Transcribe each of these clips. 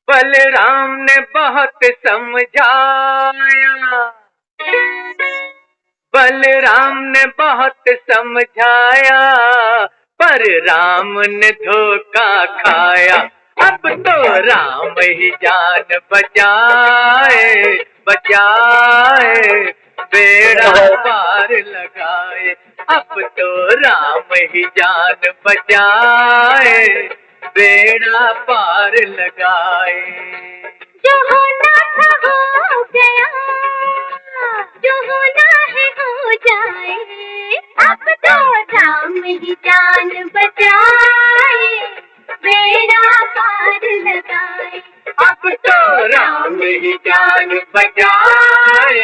बलराम ने बहुत समझाया, बलराम ने बहुत समझाया, पर राम ने धोखा खाया। अब तो राम ही जान बचाए, बचाए, बेड़ा पार लगाए। अब तो राम ही जान बचाए, बेड़ा पार लगाए। जो होना था हो गया, जो होना है हो जाए। अब तो राम ही जान बचाए, बेड़ा पार लगाए। अब तो राम ही जान बचाए,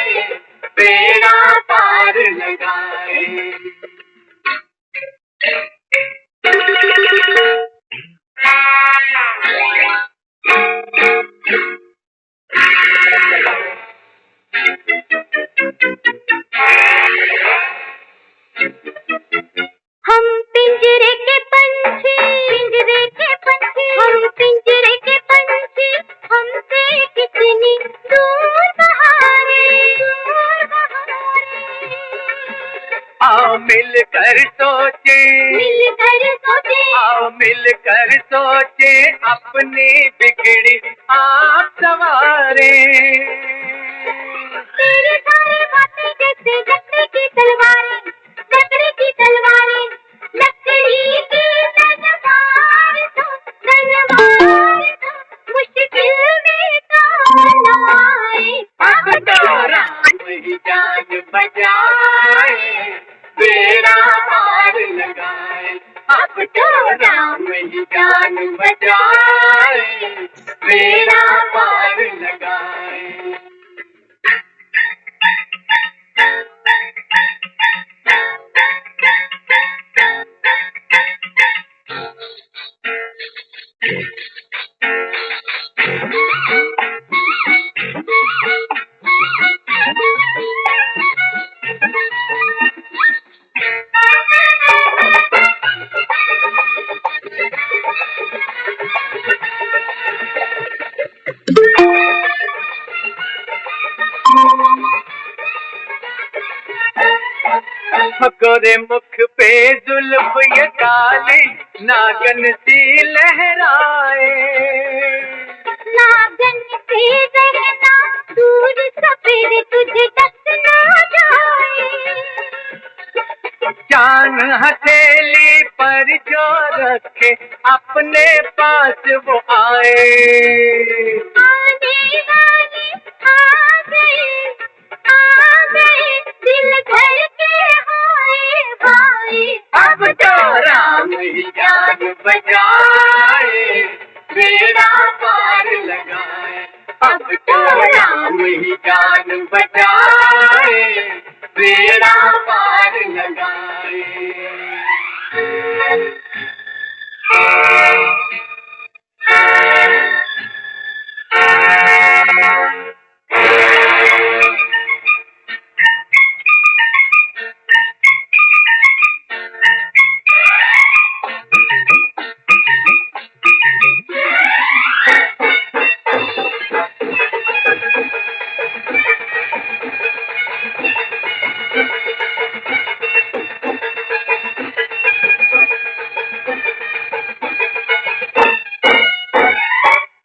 बेड़ा पार लगाए। हम पिंजरे के पंछी, पिंजरे के पंछी, हम पिंजरे के पंछी, हमसे कितनी दूर बहारे, दूर बहारे। आओ मिलकर सोचे, मिलकर सोचे, आओ मिलकर सोचे, अपनी बिगड़ी आप सवारे। तेरे सारे बातें जैसे लकड़ी की तलवारें, लकड़ी की तलवारें, लकड़ी की तलवार तो, तलवार तो मुश्किल में काम आए। अब तो राम ही जान बचाए, बेड़ा पार लगाए। अब तो राम ही जान बचाए, बेड़ा पार लगाए। गोरे मुख पे जुल्फ ये काली नागन सी लहराए। नागन से रहना दूर, सफेद तुझे डस ना जाए। जान हथेली पर जो रखे, अपने पास वो आए। आने वाले आ गए, आ गए, दिल धर के हाय भाई। अब तो राम ही जान बचाए, बेड़ा पार लगाए। अब तो राम ही जान बचाए, बेड़ा पार लगाए।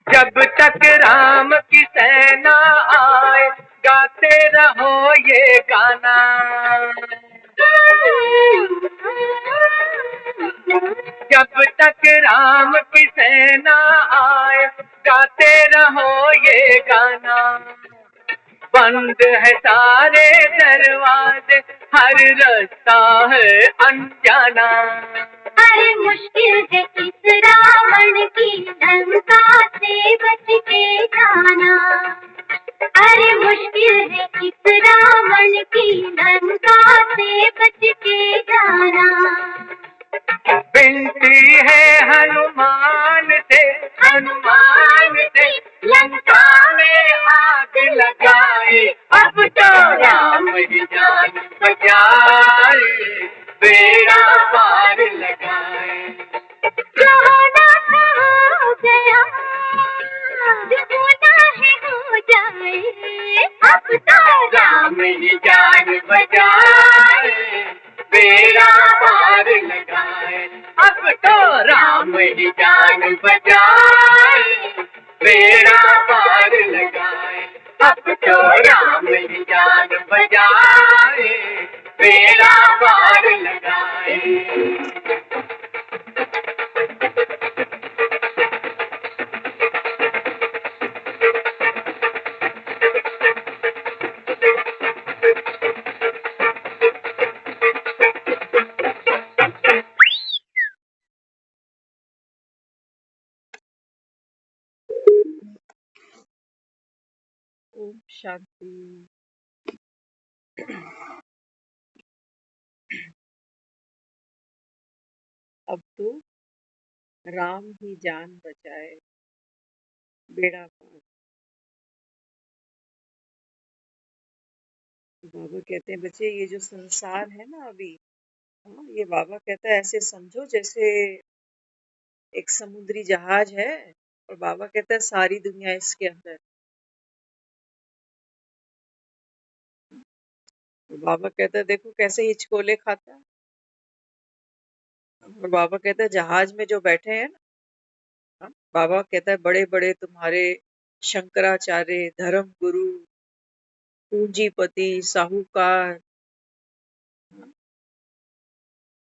जब तक राम की सेना आए, गाते रहो ये गाना। जब तक राम की सेना आए, गाते रहो ये गाना। बंद है सारे दरवाजे, हर रास्ता है अनजाना। अरे मुश्किल है इस रावण की लंका से बच के जाना। अरे मुश्किल है इस रावण की लंका से बच के जाना। विनती है हनुमान से, हनुमान से, लंका में आग लगाए। अब तो राम ही जान बचाए, बेड़ा पार होना है हो जाए, अब तो राम ही जान बचाए, बेड़ा पार लगाए। अब तो राम ही जान बचाए, बेड़ा पार लगाए। अब तो राम ही जान बचाए, बेड़ा पार लगाए। ओम शांति। अब तो राम ही जान बचाए, बेड़ा पार। बाबा कहते हैं बच्चे ये जो संसार है ना अभी, हाँ, ये बाबा कहता है ऐसे समझो जैसे एक समुद्री जहाज है और बाबा कहता है सारी दुनिया इसके अंदर। तो बाबा कहता है देखो कैसे हिचकोले खाता है। और बाबा कहता है जहाज में जो बैठे हैं ना, हाँ, बाबा कहता है बड़े बड़े तुम्हारे शंकराचार्य, धर्म गुरु, पूंजीपति, साहूकार,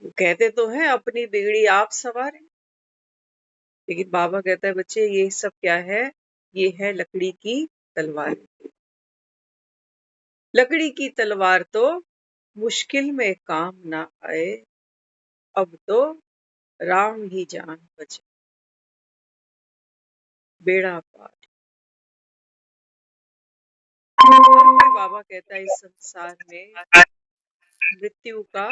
वो कहते तो हैं अपनी बिगड़ी आप सवारे, लेकिन बाबा कहता है बच्चे ये सब क्या है, ये है लकड़ी की तलवार। लकड़ी की तलवार तो मुश्किल में काम ना आए, अब तो राम ही जान बचे, बेड़ा पार। हर कोई बाबा कहता है इस संसार में मृत्यु का,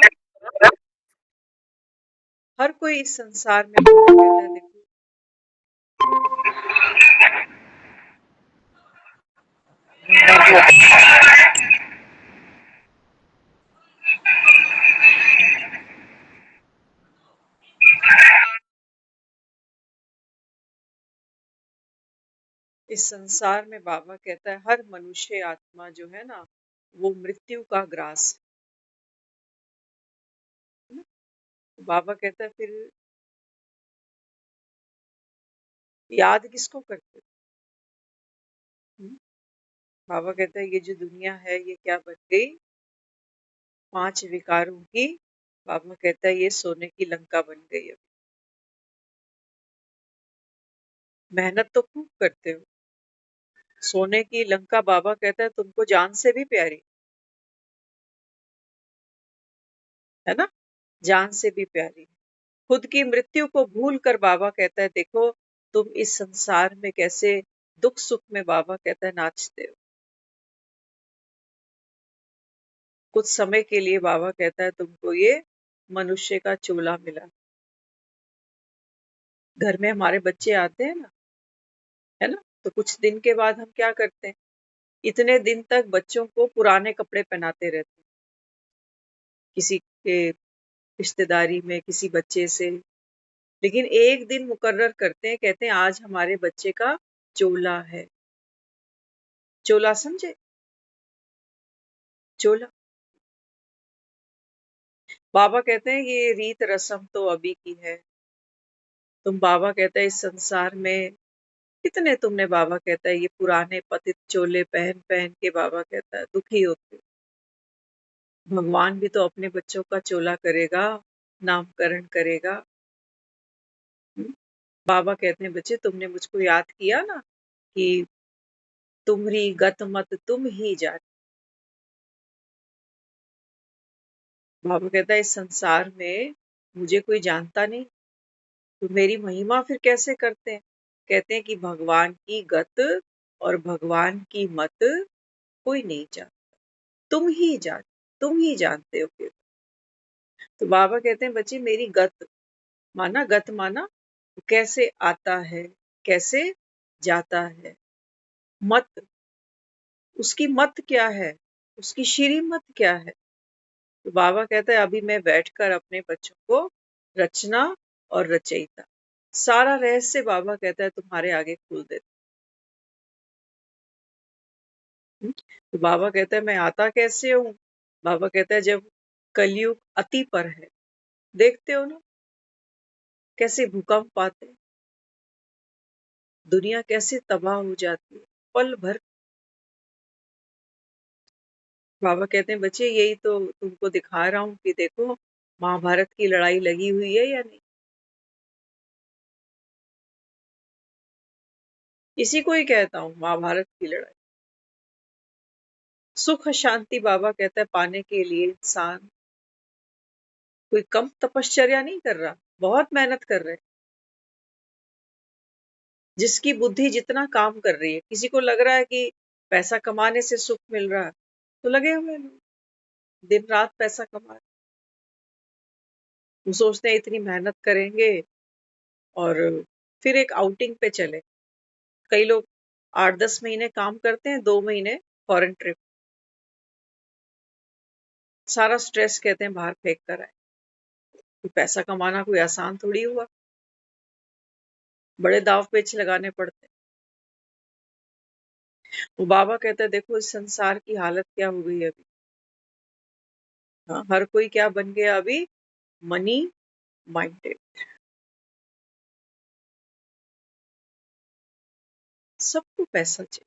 हर कोई इस संसार में बाबा कहता है देखो इस संसार में बाबा कहता है हर मनुष्य आत्मा जो है ना वो मृत्यु का ग्रास है ना? बाबा कहता है फिर याद किसको करते हो? बाबा कहता है ये जो दुनिया है ये क्या बन गई, 5 विकारों की। बाबा कहता है ये सोने की लंका बन गई। अब मेहनत तो खूब करते हो, सोने की लंका बाबा कहता है तुमको जान से भी प्यारी है ना, जान से भी प्यारी। खुद की मृत्यु को भूल कर बाबा कहता है देखो तुम इस संसार में कैसे दुख सुख में बाबा कहता है नाचते हो। कुछ समय के लिए बाबा कहता है तुमको ये मनुष्य का चोला मिला। घर में हमारे बच्चे आते हैं ना, है ना, तो कुछ दिन के बाद हम क्या करते हैं, इतने दिन तक बच्चों को पुराने कपड़े पहनाते रहते हैं, किसी के रिश्तेदारी में किसी बच्चे से। लेकिन एक दिन मुकर्रर करते हैं, कहते हैं आज हमारे बच्चे का चोला है। चोला समझे, चोला। बाबा कहते हैं ये रीत रस्म तो अभी की है। तुम बाबा कहता है इस संसार में कितने तुमने बाबा कहता है ये पुराने पतित चोले पहन पहन के बाबा कहता है दुखी होते। भगवान भी तो अपने बच्चों का चोला करेगा, नामकरण करेगा। बाबा कहते हैं बच्चे तुमने मुझको याद किया ना कि तुम्हरी गत मत तुम ही जाने। बाबा कहता है इस संसार में मुझे कोई जानता नहीं, तो मेरी महिमा फिर कैसे करते हैं। कहते हैं कि भगवान की गत और भगवान की मत कोई नहीं जानता, तुम ही जानते हो फिर। तो बाबा कहते हैं बच्चे मेरी गत माना, गत माना कैसे आता है कैसे जाता है, मत उसकी मत क्या है, उसकी श्रीमत क्या है। तो बाबा कहता है अभी मैं बैठकर अपने बच्चों को रचना और रचयिता सारा रहस्य बाबा कहता है तुम्हारे आगे खोल देता। तो बाबा कहता है मैं आता कैसे हूँ? बाबा कहता है जब कलयुग अति पर है, देखते हो ना कैसे भूकंप आते हैं, दुनिया कैसे तबाह हो जाती है पल भर। बाबा कहते हैं बच्चे यही तो तुमको दिखा रहा हूँ कि देखो महाभारत की लड़ाई लगी हुई है या नहीं। इसी को ही कहता हूँ महाभारत की लड़ाई। सुख शांति बाबा कहता है पाने के लिए इंसान कोई कम तपश्चर्या नहीं कर रहा, बहुत मेहनत कर रहे हैं। जिसकी बुद्धि जितना काम कर रही है, किसी को लग रहा है कि पैसा कमाने से सुख मिल रहा है तो लगे हुए हैं लोग, दिन रात पैसा कमा रहे हैं। वो सोचते हैं इतनी मेहनत करेंगे और फिर एक आउटिंग पे चले। कई लोग 8-10 महीने काम करते हैं, 2 महीने फॉरेन ट्रिप, सारा स्ट्रेस कहते हैं बाहर फेंक कर आए। तो पैसा कमाना कोई आसान थोड़ी हुआ, बड़े दाव पेच लगाने पड़ते हैं। वो बाबा कहता है देखो इस संसार की हालत क्या हो गई है अभी। हाँ, हर कोई क्या बन गया अभी, मनी माइंडेड। सबको पैसा चाहिए।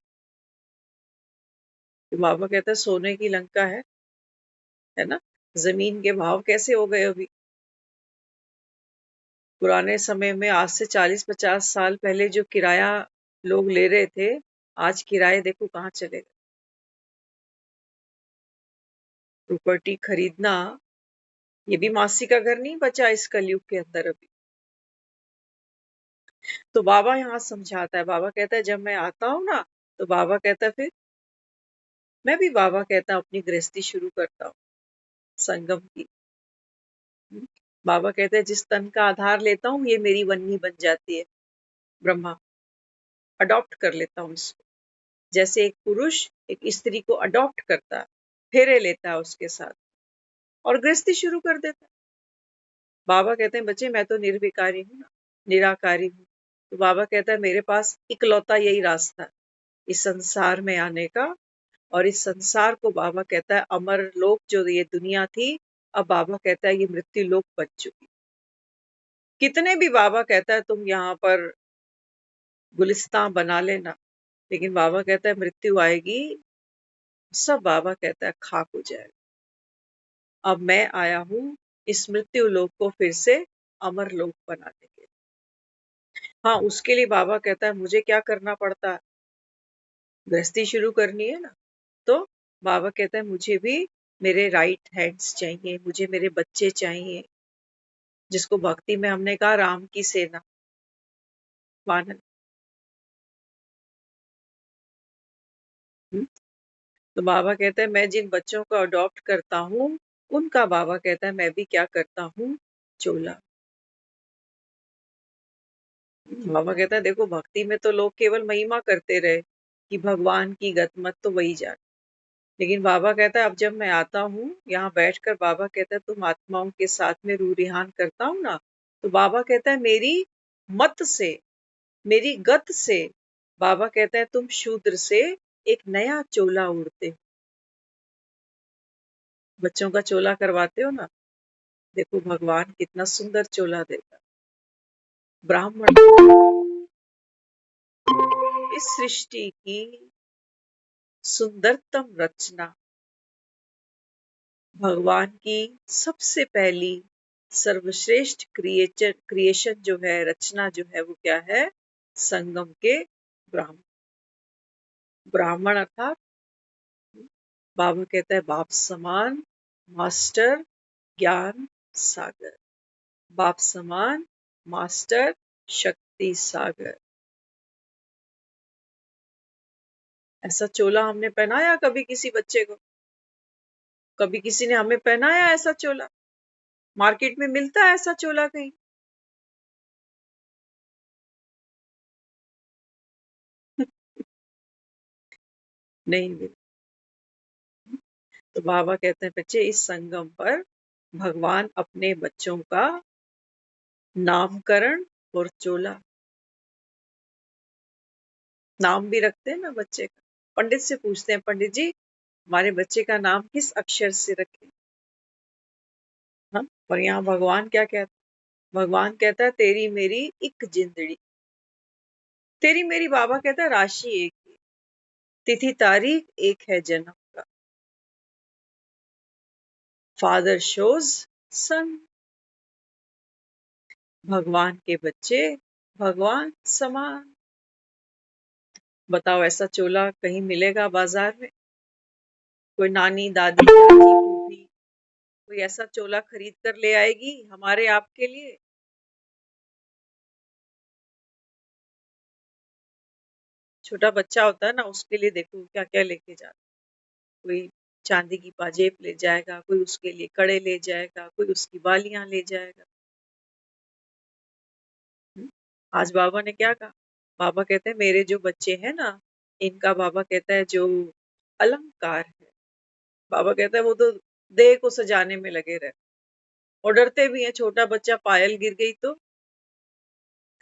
तो बाबा कहता है सोने की लंका है ना। जमीन के भाव कैसे हो गए अभी। पुराने समय में आज से 40-50 साल पहले जो किराया लोग ले रहे थे, आज किराए देखो कहाँ चले गए। प्रॉपर्टी खरीदना ये भी मासी का घर नहीं बचा इस कलयुग के अंदर अभी। तो बाबा यहाँ समझाता है, बाबा कहता है जब मैं आता हूँ ना तो बाबा कहता है फिर मैं भी बाबा कहता हूँ अपनी गृहस्थी शुरू करता हूँ संगम की। बाबा कहते हैं जिस तन का आधार लेता हूँ ये मेरी वन्नी बन जाती है, ब्रह्मा अडॉप्ट कर लेता हूँ इसको। जैसे एक पुरुष एक स्त्री को अडॉप्ट करता है, फेरे लेता है उसके साथ और गृहस्थी शुरू कर देता है। बाबा कहते हैं बच्चे मैं तो निर्विकारी हूँ ना, निराकारी हूँ। तो बाबा कहता है मेरे पास इकलौता यही रास्ता है इस संसार में आने का। और इस संसार को बाबा कहता है अमर लोक जो ये दुनिया थी, अब बाबा कहता है ये मृत्यु लोक बन चुकी। कितने भी बाबा कहता है तुम यहाँ पर गुलिस्तान बना लेना, लेकिन बाबा कहता है मृत्यु आएगी, सब बाबा कहता है खाक हो जाएगा। अब मैं आया हूँ इस मृत्यु लोक को फिर से अमर लोक बनाने के लिए। हाँ, उसके लिए बाबा कहता है मुझे क्या करना पड़ता है, गृहस्थी शुरू करनी है ना। तो बाबा कहता है मुझे भी मेरे राइट हैंड्स चाहिए, मुझे मेरे बच्चे चाहिए, जिसको भक्ति में हमने कहा राम की सेना, वानर। तो बाबा कहता है मैं जिन बच्चों को अडॉप्ट करता हूँ उनका बाबा कहता है मैं भी क्या करता हूँ, चोला। बाबा कहता है देखो भक्ति में तो लोग केवल महिमा करते रहे कि भगवान की गत मत तो वही जान। लेकिन बाबा कहता है अब जब मैं आता हूँ यहाँ बैठकर, बाबा कहता है तुम आत्माओं के साथ में रूह रिहान करता हूँ ना, तो बाबा कहता है मेरी मत से, मेरी गत से, बाबा कहता है तुम शूद्र से एक नया चोला उड़ते हो। बच्चों का चोला करवाते हो ना, देखो भगवान कितना सुंदर चोला देता। ब्राह्मण इस सृष्टि की सुंदरतम रचना, भगवान की सबसे पहली सर्वश्रेष्ठ क्रिएशन जो है, रचना जो है वो क्या है, संगम के ब्राह्मण। ब्राह्मण अर्थात बाबा कहता है बाप समान मास्टर ज्ञान सागर, बाप समान मास्टर शक्ति सागर। ऐसा चोला हमने पहनाया कभी किसी बच्चे को? कभी किसी ने हमें पहनाया ऐसा चोला? मार्केट में मिलता है ऐसा चोला कहीं? नहीं मिलता। तो बाबा कहते हैं बच्चे इस संगम पर भगवान अपने बच्चों का नामकरण और चोला, नाम भी रखते हैं ना बच्चे का, पंडित से पूछते हैं, पंडित जी हमारे बच्चे का नाम किस अक्षर से रखें? हाँ, और यहाँ भगवान क्या कहता है? भगवान कहता है तेरी मेरी एक जिंदड़ी। तेरी मेरी बाबा कहता है राशि एक ही, तिथि तारीख एक है जन्म का। फादर शोज सन। भगवान के बच्चे भगवान समान। बताओ ऐसा चोला कहीं मिलेगा बाजार में? कोई नानी दादी चाची फूफी कोई ऐसा चोला खरीद कर ले आएगी हमारे आपके लिए? छोटा बच्चा होता है ना, उसके लिए देखो क्या क्या लेके जाता है। कोई चांदी की पाजेब ले जाएगा, कोई उसके लिए कड़े ले जाएगा, कोई उसकी बालियां ले जाएगा। हम्म, आज बाबा ने क्या कहा? बाबा कहते हैं मेरे जो बच्चे हैं ना, इनका बाबा कहता है जो अलंकार है, बाबा कहता है वो तो देह को सजाने में लगे रहे, और डरते भी हैं। छोटा बच्चा पायल गिर गई तो,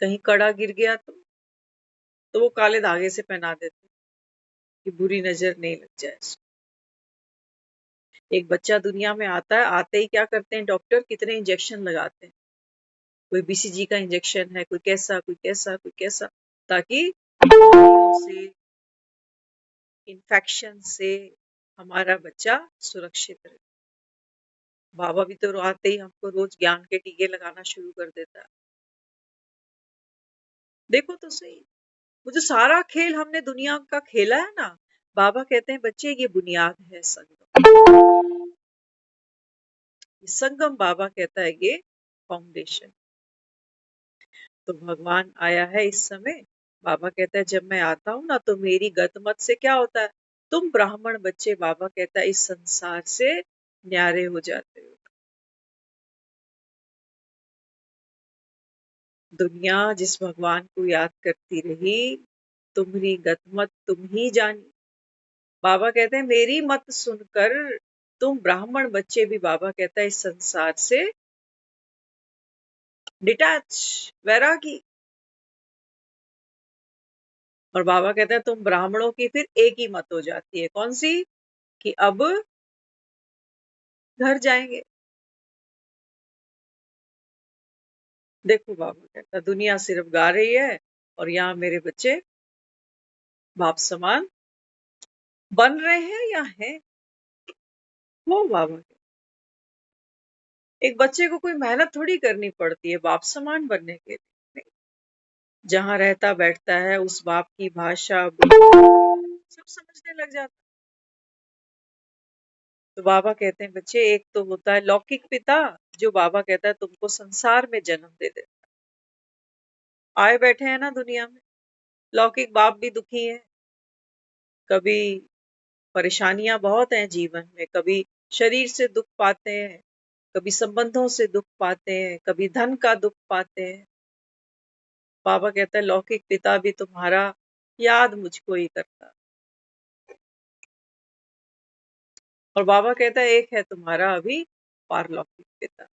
कहीं कड़ा गिर गया तो वो काले धागे से पहना देते हैं कि बुरी नजर नहीं लग जाए इसको। एक बच्चा दुनिया में आता है, आते ही क्या करते हैं डॉक्टर? कितने इंजेक्शन लगाते हैं। कोई बीसीजी का इंजेक्शन है, कोई कैसा कोई कैसा कोई कैसा, ताकि बीमारियों से, इन्फेक्शन से हमारा बच्चा सुरक्षित रहे। बाबा भी तो आते ही हमको रोज ज्ञान के टीके लगाना शुरू कर देता है। देखो तो सही, वो जो सारा खेल हमने दुनिया का खेला है ना, बाबा कहते हैं बच्चे ये बुनियाद है संगम। संगम बाबा कहता है ये फाउंडेशन। तो भगवान आया है इस समय। बाबा कहता है जब मैं आता हूं ना तो मेरी गतमत से क्या होता है? तुम ब्राह्मण बच्चे, बाबा कहता है इस संसार से न्यारे हो जाते हो। दुनिया जिस भगवान को याद करती रही, तुम्हारी गतमत तुम ही जानी। बाबा कहते हैं मेरी मत सुनकर तुम ब्राह्मण बच्चे भी, बाबा कहता है इस संसार से डिटैच, वैरागी। और बाबा कहता है तुम ब्राह्मणों की फिर एक ही मत हो जाती है, कौन सी? कि अब घर जाएंगे। देखो बाबा कहता है दुनिया सिर्फ गा रही है, और यहाँ मेरे बच्चे बाप समान बन रहे हैं या हैं। वो बाबा कहता है, एक बच्चे को कोई मेहनत थोड़ी करनी पड़ती है बाप समान बनने के लिए। जहां रहता बैठता है उस बाप की भाषा बोली सब समझने लग जाता है। तो बाबा कहते हैं बच्चे एक तो होता है लौकिक पिता, जो बाबा कहता है तुमको संसार में जन्म दे देता है। आए बैठे हैं ना दुनिया में, लौकिक बाप भी दुखी है। कभी परेशानियां बहुत हैं जीवन में, कभी शरीर से दुख पाते हैं, कभी संबंधों से दुख पाते हैं, कभी धन का दुख पाते हैं। बाबा कहता है लौकिक पिता भी तुम्हारा याद मुझको ही करता। और बाबा कहता है एक है तुम्हारा अभी पारलौकिक पिता,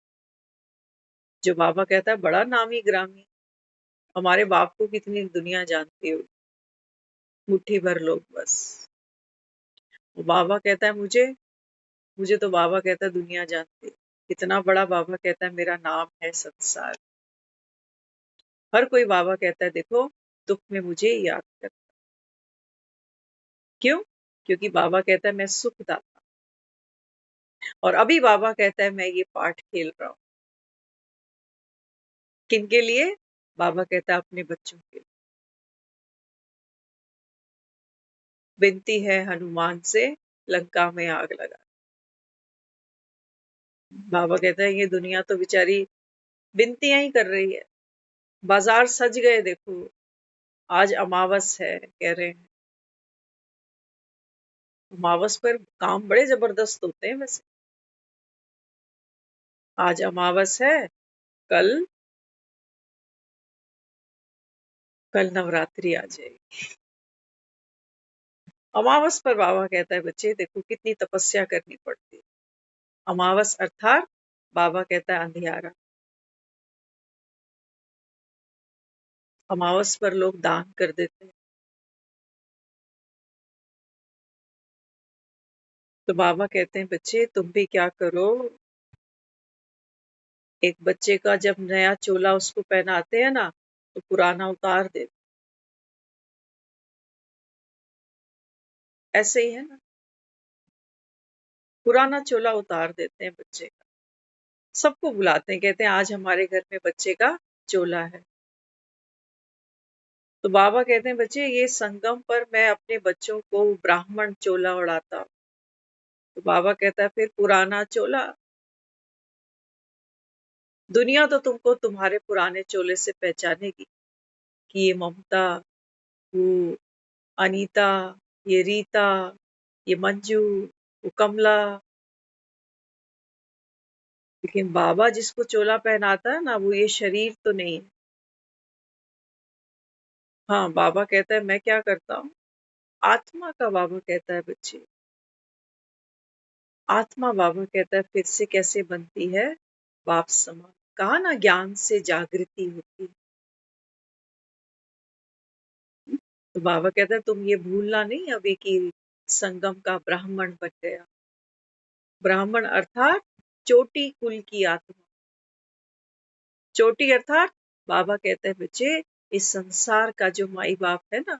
जो बाबा कहता है बड़ा नामी ग्रामी। हमारे बाप को कितनी दुनिया जानती हो, मुट्ठी भर लोग बस। वो बाबा कहता है मुझे मुझे तो बाबा कहता है दुनिया जानती है। कितना बड़ा बाबा कहता है मेरा नाम है संसार। हर कोई बाबा कहता है देखो दुख में मुझे याद कर। क्यों? क्योंकि बाबा कहता है मैं सुखदाता। और अभी बाबा कहता है मैं ये पाठ खेल रहा हूं। किनके लिए? बाबा कहता है अपने बच्चों के लिए। विनती है हनुमान से लंका में आग लगा। बाबा कहता है ये दुनिया तो बेचारी विनतियां ही कर रही है। बाजार सज गए देखो, आज अमावस है कह रहे हैं। अमावस पर काम बड़े जबरदस्त होते हैं वैसे। आज अमावस है, कल कल नवरात्रि आ जाएगी। अमावस पर बाबा कहता है बच्चे देखो कितनी तपस्या करनी पड़ती है। अमावस अर्थात बाबा कहता है अंधियारा। अमावस पर लोग दान कर देते हैं। तो बाबा कहते हैं बच्चे तुम भी क्या करो, एक बच्चे का जब नया चोला उसको पहनाते हैं ना तो पुराना उतार दे, ऐसे ही है ना, पुराना चोला उतार देते हैं बच्चे का। सबको बुलाते हैं, कहते हैं आज हमारे घर में बच्चे का चोला है। तो बाबा कहते हैं बच्चे ये संगम पर मैं अपने बच्चों को ब्राह्मण चोला उड़ाता हूं। तो बाबा कहता है फिर पुराना चोला, दुनिया तो तुमको तुम्हारे पुराने चोले से पहचानेगी कि ये ममता, वो अनीता, ये रीता, ये मंजू, वो कमला। लेकिन बाबा जिसको चोला पहनाता है ना वो ये शरीर तो नहीं है। हाँ, बाबा कहता है मैं क्या करता हूँ, आत्मा का बाबा कहता है बच्चे, आत्मा बाबा कहता है फिर से कैसे बनती है, बाप समान। कहा ना ज्ञान से जागृति होती है। तो बाबा कहता है तुम ये भूलना नहीं अभी कि संगम का ब्राह्मण बन गया। ब्राह्मण अर्थात चोटी कुल की आत्मा। चोटी अर्थात बाबा कहते हैं बच्चे इस संसार का जो माई बाप है ना,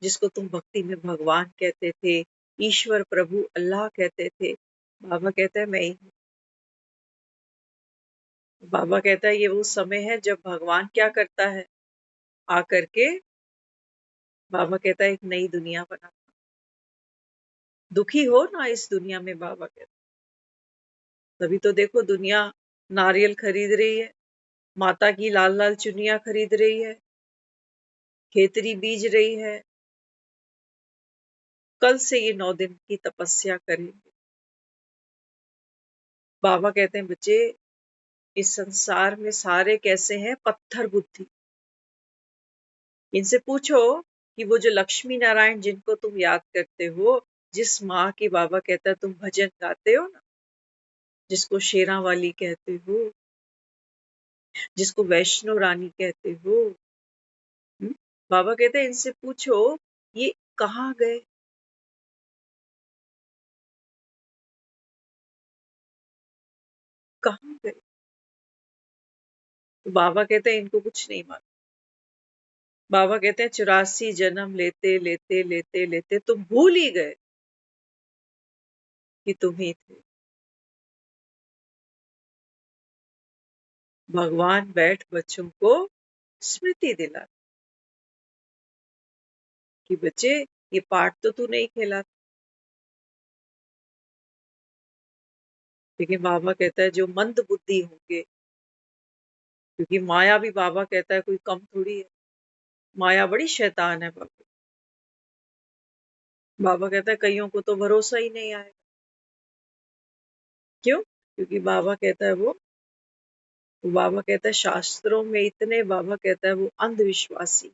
जिसको तुम भक्ति में भगवान कहते थे, ईश्वर प्रभु अल्लाह कहते थे, बाबा कहता है मैं ही हूँ। बाबा कहता है ये वो समय है जब भगवान क्या करता है, आकर के बाबा कहता है एक नई दुनिया बना। दुखी हो ना इस दुनिया में, बाबा कहता है तभी तो देखो दुनिया नारियल खरीद रही है, माता की लाल लाल चुनिया खरीद रही है, खेतरी बीज रही है, कल से ये 9 दिन की तपस्या करेंगे। बाबा कहते हैं बच्चे इस संसार में सारे कैसे हैं, पत्थर बुद्धि। इनसे पूछो कि वो जो लक्ष्मी नारायण जिनको तुम याद करते हो, जिस माँ की बाबा कहता है तुम भजन गाते हो ना, जिसको शेरा वाली कहते हो, जिसको वैष्णो रानी कहते हो, बाबा कहते हैं इनसे पूछो ये कहाँ गए। कहाँ गए। तो बाबा कहते हैं इनको कुछ नहीं मालूम। बाबा कहते हैं 84 जन्म लेते लेते लेते लेते तुम भूल ही गए कि तुम ही थे। भगवान बैठ बच्चों को स्मृति दिला कि बच्चे ये पाठ तो तू नहीं खेला। लेकिन बाबा कहता है जो मंद बुद्धि होंगे, क्योंकि माया भी बाबा कहता है कोई कम थोड़ी है, माया बड़ी शैतान है। बाबा बाबा कहता है कईयों को तो भरोसा ही नहीं आएगा। क्यों? क्योंकि बाबा कहता है वो बाबा कहता है शास्त्रों में इतने, बाबा कहता है वो अंधविश्वासी।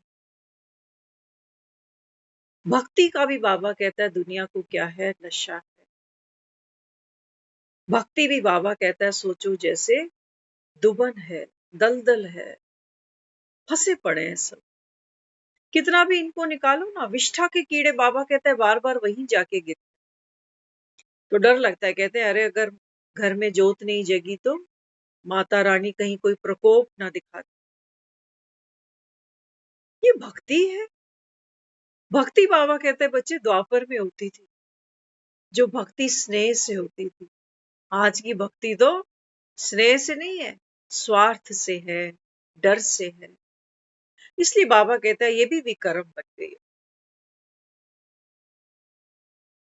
भक्ति का भी बाबा कहता है दुनिया को क्या है, नशा है। भक्ति भी बाबा कहता है सोचो जैसे दुबन है, दलदल है, फंसे पड़े हैं सब। कितना भी इनको निकालो ना, विष्ठा के कीड़े बाबा कहता है बार बार वहीं जाके गिर। तो डर लगता है, कहते हैं अरे अगर घर में जोत नहीं जगी तो माता रानी कहीं कोई प्रकोप ना दिखा दे। ये भक्ति है। भक्ति बाबा कहते हैं बच्चे द्वापर में होती थी, जो भक्ति स्नेह से होती थी। आज की भक्ति तो स्नेह से नहीं है, स्वार्थ से है, डर से है। इसलिए बाबा कहता है ये भी विकर्म बन गई।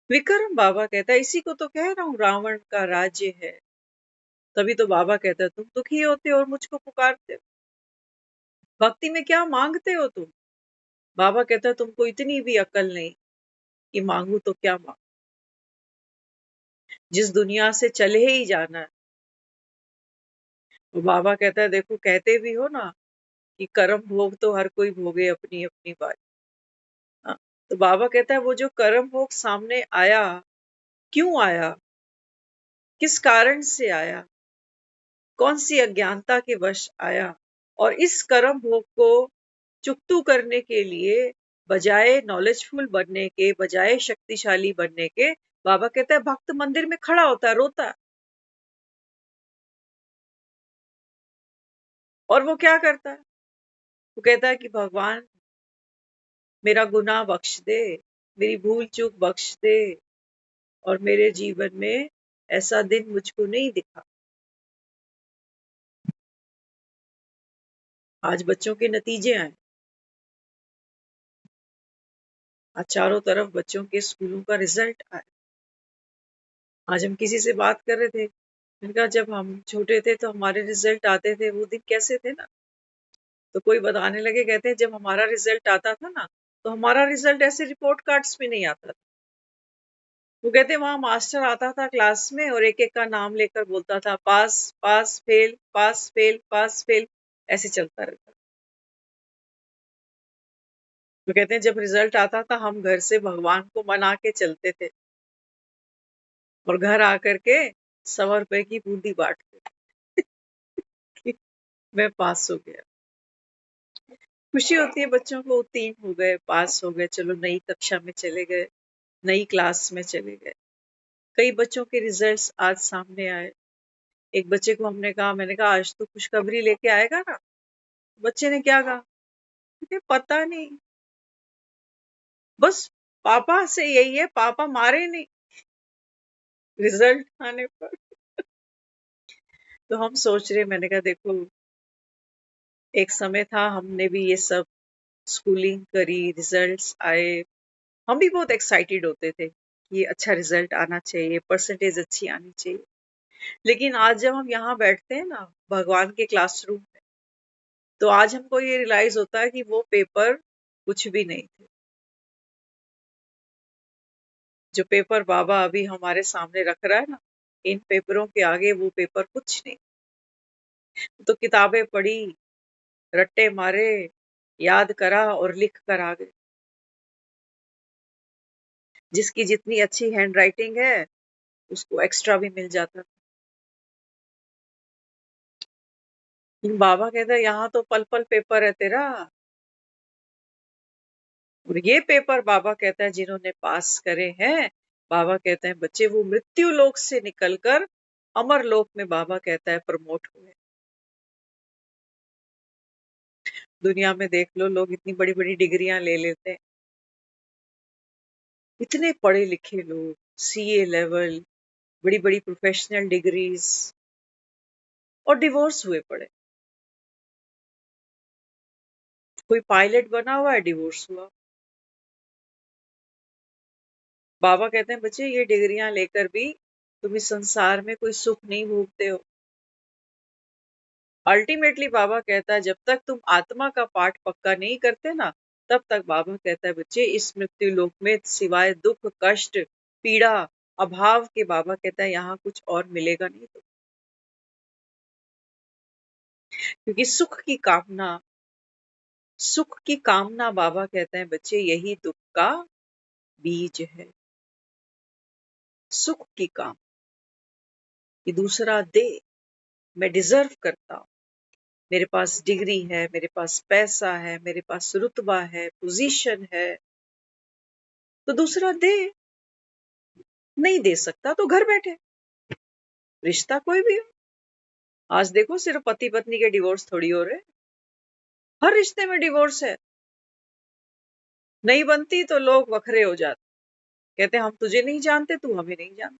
विक्रम बाबा कहता है इसी को तो कह रहा हूं रावण का राज्य है। तभी तो बाबा कहता है तुम दुखी होते हो और मुझको पुकारते हो। भक्ति में क्या मांगते हो तुम? बाबा कहता है तुमको इतनी भी अकल नहीं कि मांगू तो क्या मांगू। जिस दुनिया से चले ही जाना है। तो बाबा कहता है देखो कहते भी हो ना कि कर्म भोग तो हर कोई भोगे अपनी अपनी बात। हाँ, तो बाबा कहता है वो जो कर्म भोग सामने आया, क्यों आया, किस कारण से आया, कौन सी अज्ञानता के वश आया, और इस कर्म भोग को चुकतू करने के लिए बजाय नॉलेजफुल बनने के, बजाय शक्तिशाली बनने के, बाबा कहता है भक्त मंदिर में खड़ा होता है, रोता है। और वो क्या करता है? वो कहता है कि भगवान मेरा गुनाह बख्श दे, मेरी भूल चूक बख्श दे, और मेरे जीवन में ऐसा दिन मुझको नहीं दिखा। आज बच्चों के नतीजे आए, आज चारों तरफ बच्चों के स्कूलों का रिजल्ट आया। आज हम किसी से बात कर रहे थे, मैंने कहा जब हम छोटे थे तो हमारे रिजल्ट आते थे, वो दिन कैसे थे ना। तो कोई बताने लगे, कहते हैं जब हमारा रिजल्ट आता था ना, तो हमारा रिजल्ट ऐसे रिपोर्ट कार्ड्स में नहीं आता था। वो कहते वहां मास्टर आता था क्लास में और एक एक का नाम लेकर बोलता था pass pass fail pass fail pass fail, ऐसे चलता रहता। तो कहते हैं जब रिजल्ट आता था हम घर से भगवान को मना के चलते थे और घर आकर के 100 रुपए की बूंदी बांटते थे कि मैं पास हो गया। खुशी होती है बच्चों को, उत्तीर्ण हो गए, पास हो गए, चलो नई कक्षा में चले गए, नई क्लास में चले गए। कई बच्चों के रिजल्ट्स आज सामने आए। एक बच्चे को हमने कहा, मैंने कहा आज तो खुशखबरी लेके आएगा ना। बच्चे ने क्या कहा? मुझे पता नहीं, बस पापा से यही है, पापा मारे नहीं रिजल्ट आने पर। तो हम सोच रहे, मैंने कहा देखो एक समय था हमने भी ये सब स्कूलिंग करी, रिजल्ट्स आए, हम भी बहुत एक्साइटेड होते थे कि अच्छा रिजल्ट आना चाहिए, परसेंटेज अच्छी आनी चाहिए। लेकिन आज जब हम यहाँ बैठते हैं ना भगवान के क्लासरूम में, तो आज हमको ये रियलाइज होता है कि वो पेपर कुछ भी नहीं थे। जो पेपर बाबा अभी हमारे सामने रख रहा है ना, इन पेपरों के आगे वो पेपर कुछ नहीं। तो किताबें पढ़ी, रट्टे मारे, याद करा और लिख कर आ गए। जिसकी जितनी अच्छी हैंड राइटिंग है उसको एक्स्ट्रा भी मिल जाता। लेकिन बाबा कहता है यहाँ तो पल पल पेपर है तेरा। और ये पेपर बाबा कहता है जिन्होंने पास करे हैं, बाबा कहते हैं बच्चे वो मृत्यु लोक से निकलकर अमर लोक में बाबा कहता है प्रमोट हुए। दुनिया में देख लो लोग इतनी बड़ी बड़ी डिग्रियां ले लेते हैं, इतने पढ़े लिखे लोग, सीए लेवल, बड़ी बड़ी प्रोफेशनल डिग्रीज, और डिवोर्स हुए पड़े। कोई पायलट बना हुआ है, डिवोर्स हुआ। बाबा कहते हैं बच्चे ये डिग्रियां लेकर भी तुम इस संसार में कोई सुख नहीं भोगते हो। अल्टीमेटली बाबा कहता है जब तक तुम आत्मा का पाठ पक्का नहीं करते ना, तब तक बाबा कहता है बच्चे इस मृत्यु लोक में सिवाय दुख कष्ट पीड़ा अभाव के, बाबा कहता है यहाँ कुछ और मिलेगा नहीं। तो क्योंकि सुख की कामना बाबा कहते हैं बच्चे यही दुख का बीज है। सुख की काम कि दूसरा दे, मैं डिजर्व करता हूं, मेरे पास डिग्री है, मेरे पास पैसा है, मेरे पास रुतबा है, पोजीशन है, तो दूसरा दे। नहीं दे सकता तो घर बैठे, रिश्ता कोई भी हो। आज देखो सिर्फ पति पत्नी के डिवोर्स थोड़ी हो रहे, हर रिश्ते में डिवोर्स है। नहीं बनती तो लोग वखरे हो जाते, कहते हम तुझे नहीं जानते, तू हमें नहीं जानता।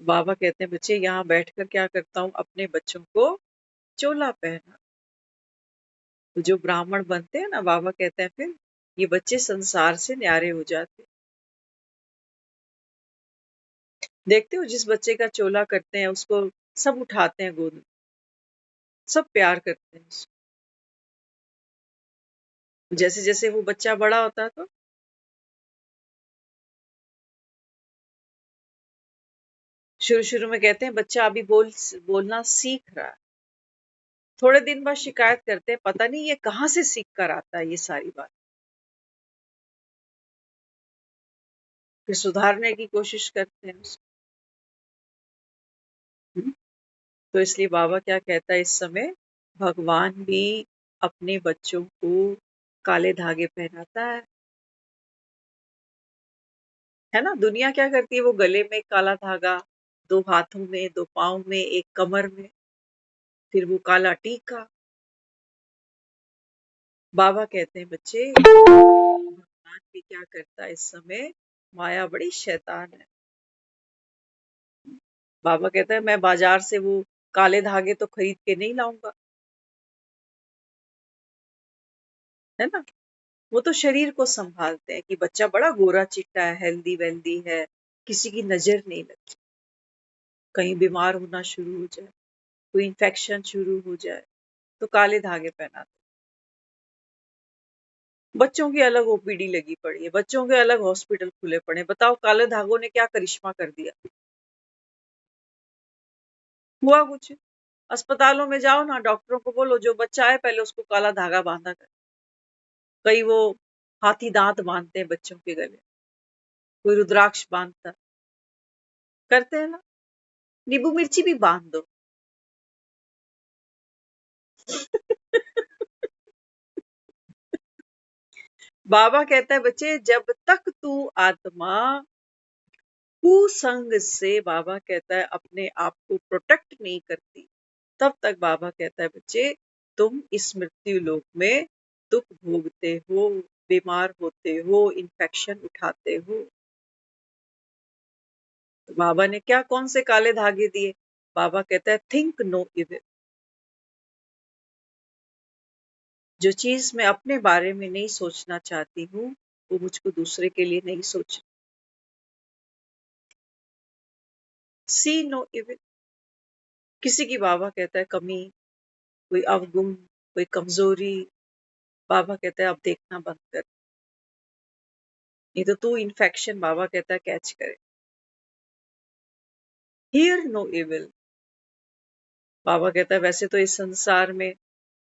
बाबा कहते हैं बच्चे यहाँ बैठकर क्या करता हूँ, अपने बच्चों को चोला पहना। तो जो ब्राह्मण बनते हैं ना, बाबा कहते हैं फिर ये बच्चे संसार से न्यारे हो जाते। देखते हो जिस बच्चे का चोला करते हैं उसको सब उठाते हैं गोद में, सब प्यार करते हैं उसको। जैसे जैसे वो बच्चा बड़ा होता है तो शुरू शुरू में कहते हैं बच्चा अभी बोलना सीख रहा है, थोड़े दिन बाद शिकायत करते हैं पता नहीं ये कहाँ से सीख कर आता है ये सारी बात। फिर सुधारने की कोशिश करते हैं उसको। तो इसलिए बाबा क्या कहता है इस समय, भगवान भी अपने बच्चों को काले धागे पहनाता है। है ना। दुनिया क्या करती है, वो गले में काला धागा, 2 हाथों में, 2 पाँव में, एक कमर में, फिर वो काला टीका। बाबा कहते हैं बच्चे, भगवान भी क्या करता है इस समय, माया बड़ी शैतान है। बाबा कहता है मैं बाजार से वो काले धागे तो खरीद के नहीं लाऊंगा, है ना। वो तो शरीर को संभालते हैं कि बच्चा बड़ा गोरा चिट्टा है, हेल्दी वेल्दी है, किसी की नजर नहीं लगती, कहीं बीमार होना शुरू हो जाए, कोई इन्फेक्शन शुरू हो जाए तो काले धागे पहनाते। बच्चों की अलग ओपीडी लगी पड़ी है, बच्चों के अलग हॉस्पिटल खुले पड़े हैं। बताओ काले धागों ने क्या करिश्मा कर दिया, हुआ कुछ। अस्पतालों में जाओ ना, डॉक्टरों को बोलो जो बच्चा है पहले उसको काला धागा बांधा कर। कई वो हाथी दांत बांधते हैं बच्चों के गले, कोई रुद्राक्ष बांधता, करते हैं ना। नींबू मिर्ची भी बांध दो। बाबा कहता है बच्चे, जब तक तू आत्मा कुसंग से, बाबा कहता है, अपने आप को प्रोटेक्ट नहीं करती, तब तक बाबा कहता है बच्चे तुम इस मृत्यु लोक में दुख भोगते हो, बीमार होते हो, इन्फेक्शन उठाते हो। तो बाबा ने क्या कौन से काले धागे दिए, बाबा कहता है थिंक नो इविल। जो चीज मैं अपने बारे में नहीं सोचना चाहती हूँ वो मुझको दूसरे के लिए नहीं सोच। सी नो इविल। किसी की बाबा कहता है कमी, कोई अवगुण, कोई कमजोरी, बाबा कहता है अब देखना बंद कर, नहीं तो तू इन्फेक्शन, बाबा कहता है, कैच करे। Here no evil. बाबा कहता है वैसे तो इस संसार में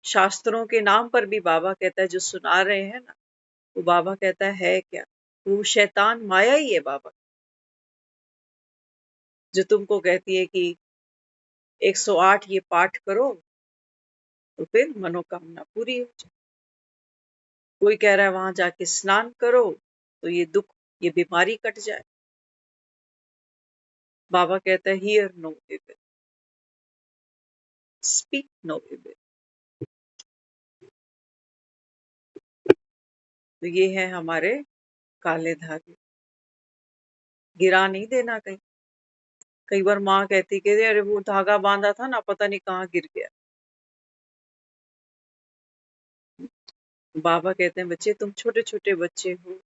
शास्त्रों के नाम पर भी बाबा कहता है जो सुना रहे हैं ना, वो बाबा कहता है क्या, वो शैतान माया ही है बाबा, जो तुमको कहती है कि 108 ये पाठ करो तो फिर मनोकामना पूरी हो जाए। कोई कह रहा है वहां जाके स्नान करो तो ये दुख, ये बीमारी कट जाए। बाबा कहता है hear no evil, speak no evil. तो ये है हमारे काले धागे, गिरा नहीं देना कहीं। कई बार माँ कहती कि अरे वो धागा बांधा था ना, पता नहीं कहाँ गिर गया। बाबा कहते हैं बच्चे तुम छोटे छोटे बच्चे हो,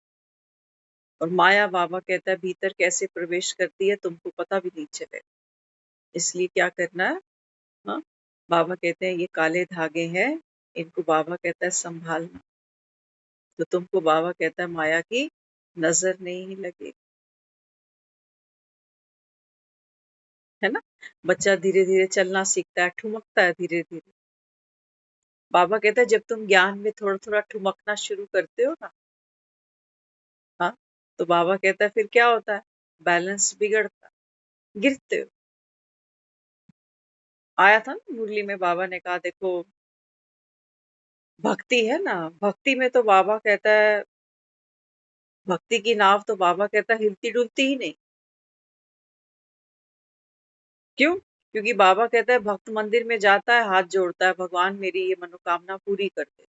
और माया, बाबा कहता है, भीतर कैसे प्रवेश करती है तुमको पता भी नहीं चले। इसलिए क्या करना है, हाँ, बाबा कहते हैं ये काले धागे हैं, इनको बाबा कहता है संभालना, तो तुमको बाबा कहता है माया की नजर नहीं लगे, है ना। बच्चा धीरे धीरे चलना सीखता है, ठुमकता है धीरे धीरे। बाबा कहता है जब तुम ज्ञान में थोड़ा थोड़ा ठुमकना शुरू करते हो ना, हाँ, तो बाबा कहता है फिर क्या होता है, बैलेंस बिगड़ता, गिरते हो। आया था ना मुरली में, बाबा ने कहा देखो भक्ति है ना, भक्ति में तो बाबा कहता है, भक्ति की नाव तो बाबा कहता है हिलती डुलती ही नहीं। क्यों? क्योंकि बाबा कहता है भक्त मंदिर में जाता है, हाथ जोड़ता है, भगवान मेरी ये मनोकामना पूरी कर दे।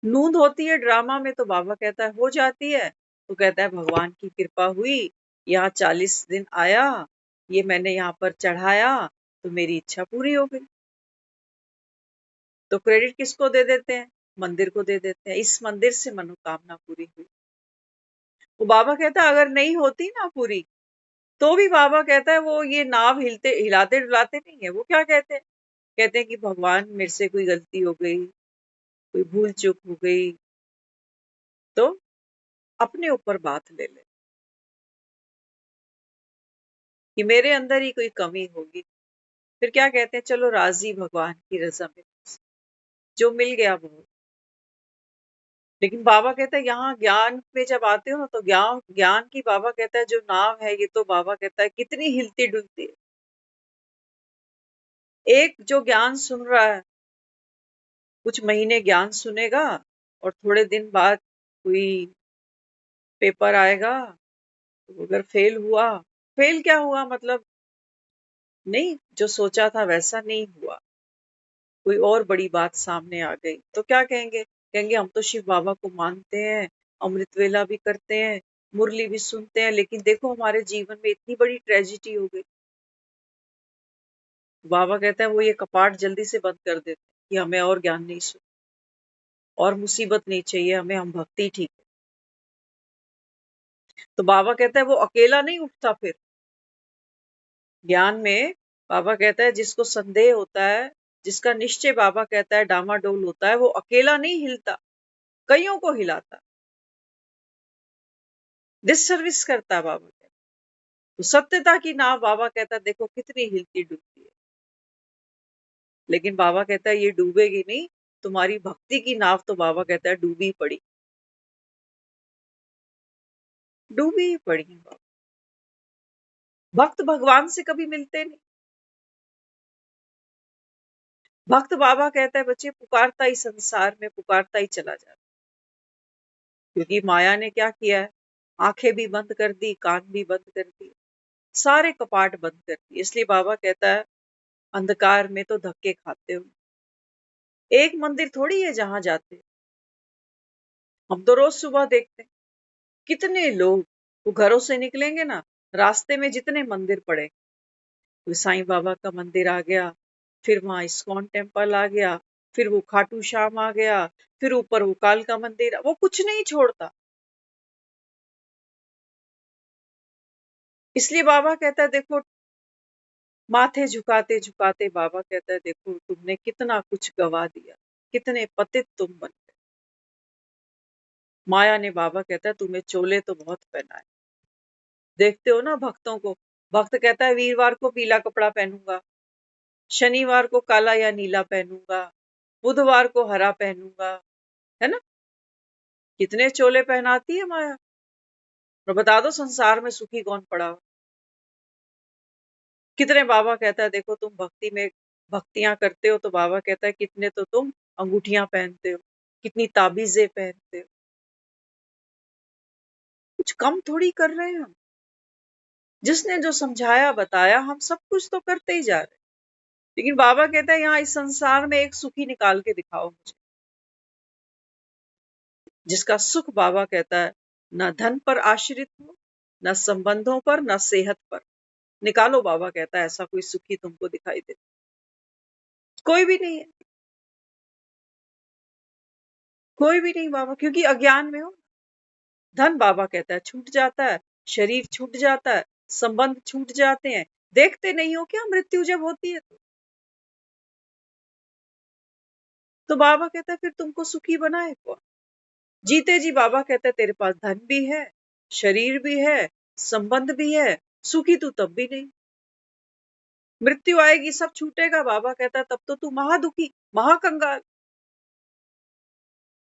नूंद होती है ड्रामा में तो बाबा कहता है हो जाती है, तो कहता है भगवान की कृपा हुई, यहाँ 40 दिन आया, ये मैंने यहाँ पर चढ़ाया तो मेरी इच्छा पूरी हो गई। तो क्रेडिट किसको दे देते हैं, मंदिर को दे देते हैं, इस मंदिर से मनोकामना पूरी हुई। वो बाबा कहता है अगर नहीं होती ना पूरी, तो भी बाबा कहता है वो ये नाव हिलते हिलाते डुलाते नहीं है। वो क्या कहते हैं, कहते हैं कि भगवान मेरे से कोई गलती हो गई, कोई भूल चूक हो गई, तो अपने ऊपर बात ले ले कि मेरे अंदर ही कोई कमी होगी। फिर क्या कहते हैं, चलो राजी भगवान की रजा में, जो मिल गया वो। लेकिन बाबा कहता है यहाँ ज्ञान में जब आते हो ना, तो ज्ञान ज्ञान की, बाबा कहता है जो नाव है, ये तो बाबा कहता है कितनी हिलती डुलती है। एक जो ज्ञान सुन रहा है, कुछ महीने ज्ञान सुनेगा, और थोड़े दिन बाद कोई पेपर आएगा, तो अगर फेल हुआ, फेल क्या हुआ मतलब नहीं, जो सोचा था वैसा नहीं हुआ, कोई और बड़ी बात सामने आ गई, तो क्या कहेंगे? कहेंगे हम तो शिव बाबा को मानते हैं, अमृत वेला भी करते हैं, मुरली भी सुनते हैं, लेकिन देखो हमारे जीवन में इतनी बड़ी ट्रेजिडी हो गई। बाबा कहता है वो ये कपाट जल्दी से बंद कर देते हैं कि हमें और ज्ञान नहीं सुन, और मुसीबत नहीं चाहिए हमें, हम भक्ति ठीक है। तो बाबा कहता है वो अकेला नहीं उठता फिर ज्ञान में। बाबा कहता है जिसको संदेह होता है, जिसका निश्चय बाबा कहता है डामाडोल होता है, वो अकेला नहीं हिलता, कईयों को हिलाता, डिससर्विस करता है बाबा कहता है। तो सत्यता की नाव बाबा कहता है देखो कितनी हिलती डुलती है, लेकिन बाबा कहता है ये डूबेगी नहीं, तुम्हारी भक्ति की नाव तो बाबा कहता है डूबी पड़ी, डूबी ही पड़ी है बाबा। भक्त भगवान से कभी मिलते नहीं। भक्त बाबा कहता है बच्चे पुकारता ही संसार में पुकारता ही चला जाता, क्योंकि माया ने क्या किया है, आंखें भी बंद कर दी, कान भी बंद कर दी, सारे कपाट बंद कर दिए। इसलिए बाबा कहता है अंधकार में तो धक्के खाते हो, एक मंदिर थोड़ी है जहां जाते हैं। हम तो रोज सुबह देखते हैं कितने लोग वो घरों से निकलेंगे ना, रास्ते में जितने मंदिर पड़े, तो साईं बाबा का मंदिर आ गया, फिर वहां इस्कॉन टेम्पल आ गया, फिर वो खाटू श्याम आ गया, फिर ऊपर वो काल का मंदिर, वो कुछ नहीं छोड़ता। इसलिए बाबा कहता है देखो, माथे झुकाते झुकाते बाबा कहता है देखो तुमने कितना कुछ गवा दिया, कितने पतित तुम बन गए। माया ने बाबा कहता है तुम्हें चोले तो बहुत पहनाए, देखते हो ना भक्तों को, भक्त कहता है वीरवार को पीला कपड़ा पहनूंगा, शनिवार को काला या नीला पहनूंगा, बुधवार को हरा पहनूंगा, है ना? कितने चोले पहनाती है माया। और बता दो संसार में सुखी कौन पड़ा हो? कितने बाबा कहता है देखो तुम भक्ति में भक्तियां करते हो, तो बाबा कहता है कितने तो तुम अंगूठियां पहनते हो, कितनी ताबीजें पहनते हो, कुछ कम थोड़ी कर रहे हैं हम। जिसने जो समझाया बताया हम सब कुछ तो करते ही जा रहे हैं, लेकिन बाबा कहता है यहाँ इस संसार में एक सुखी निकाल के दिखाओ मुझे, जिसका सुख बाबा कहता है न धन पर आश्रित हो, न संबंधों पर, न सेहत पर। निकालो बाबा कहता है ऐसा कोई सुखी तुमको दिखाई दे, कोई भी नहीं है, कोई भी नहीं बाबा, क्योंकि अज्ञान में हो। धन बाबा कहता है छूट जाता है, शरीर छूट जाता है, संबंध छूट जाते हैं, देखते नहीं हो क्या मृत्यु जब होती है तो बाबा कहता है फिर तुमको सुखी बनाए कौन? जीते जी बाबा कहता है तेरे पास धन भी है, शरीर भी है, संबंध भी है, सुखी तू तब भी नहीं। मृत्यु आएगी सब छूटेगा, बाबा कहता है तब तो तू महादुखी, महाकंगाल।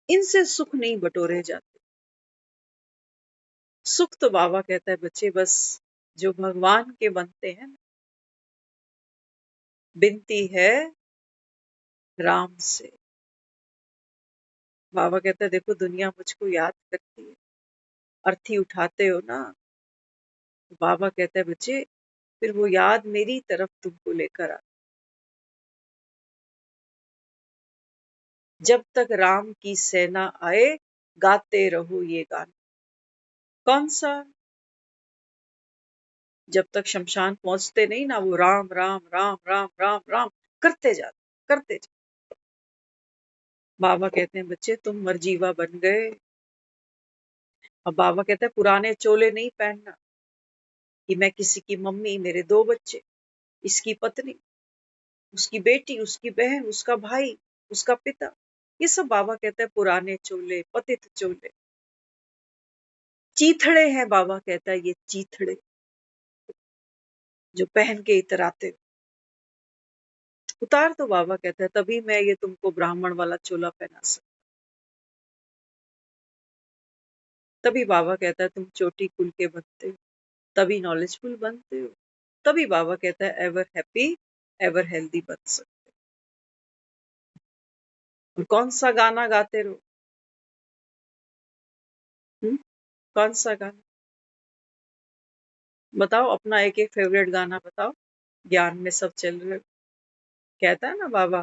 इनसे सुख नहीं बटोरे जाते। सुख तो बाबा कहता है बच्चे बस जो भगवान के बनते हैं, बिनती है राम से। बाबा कहता है देखो दुनिया मुझको याद करती है, अर्थी उठाते हो ना, तो बाबा कहता है बच्चे फिर वो याद मेरी तरफ तुमको लेकर आ। जब तक राम की सेना आए गाते रहो ये गाना। कौन सा? जब तक शमशान पहुंचते नहीं ना, वो राम राम राम राम राम राम करते जाते, करते जाते। बाबा कहते हैं बच्चे तुम मरजीवा बन गए। अब बाबा कहते हैं पुराने चोले नहीं पहनना, कि मैं किसी की मम्मी, मेरे 2 बच्चे, इसकी पत्नी, उसकी बेटी, उसकी बहन, उसका भाई, उसका पिता, ये सब बाबा कहते हैं पुराने चोले, पतित चोले, चीथड़े हैं। बाबा कहता है ये चीथड़े जो पहन के इतराते हो, उतार। तो बाबा कहता है तभी मैं ये तुमको ब्राह्मण वाला चोला पहना सकता, तभी बाबा कहता है तुम चोटी कुल के बनते हो, तभी नॉलेजफुल बनते हो, तभी बाबा कहता है एवर हैप्पी एवर हेल्दी बन सकते हो। और कौन सा गाना गाते रहो? कौन सा गाना? बताओ अपना एक एक फेवरेट गाना बताओ, ज्ञान में सब चल रहे हो। कहता है ना बाबा,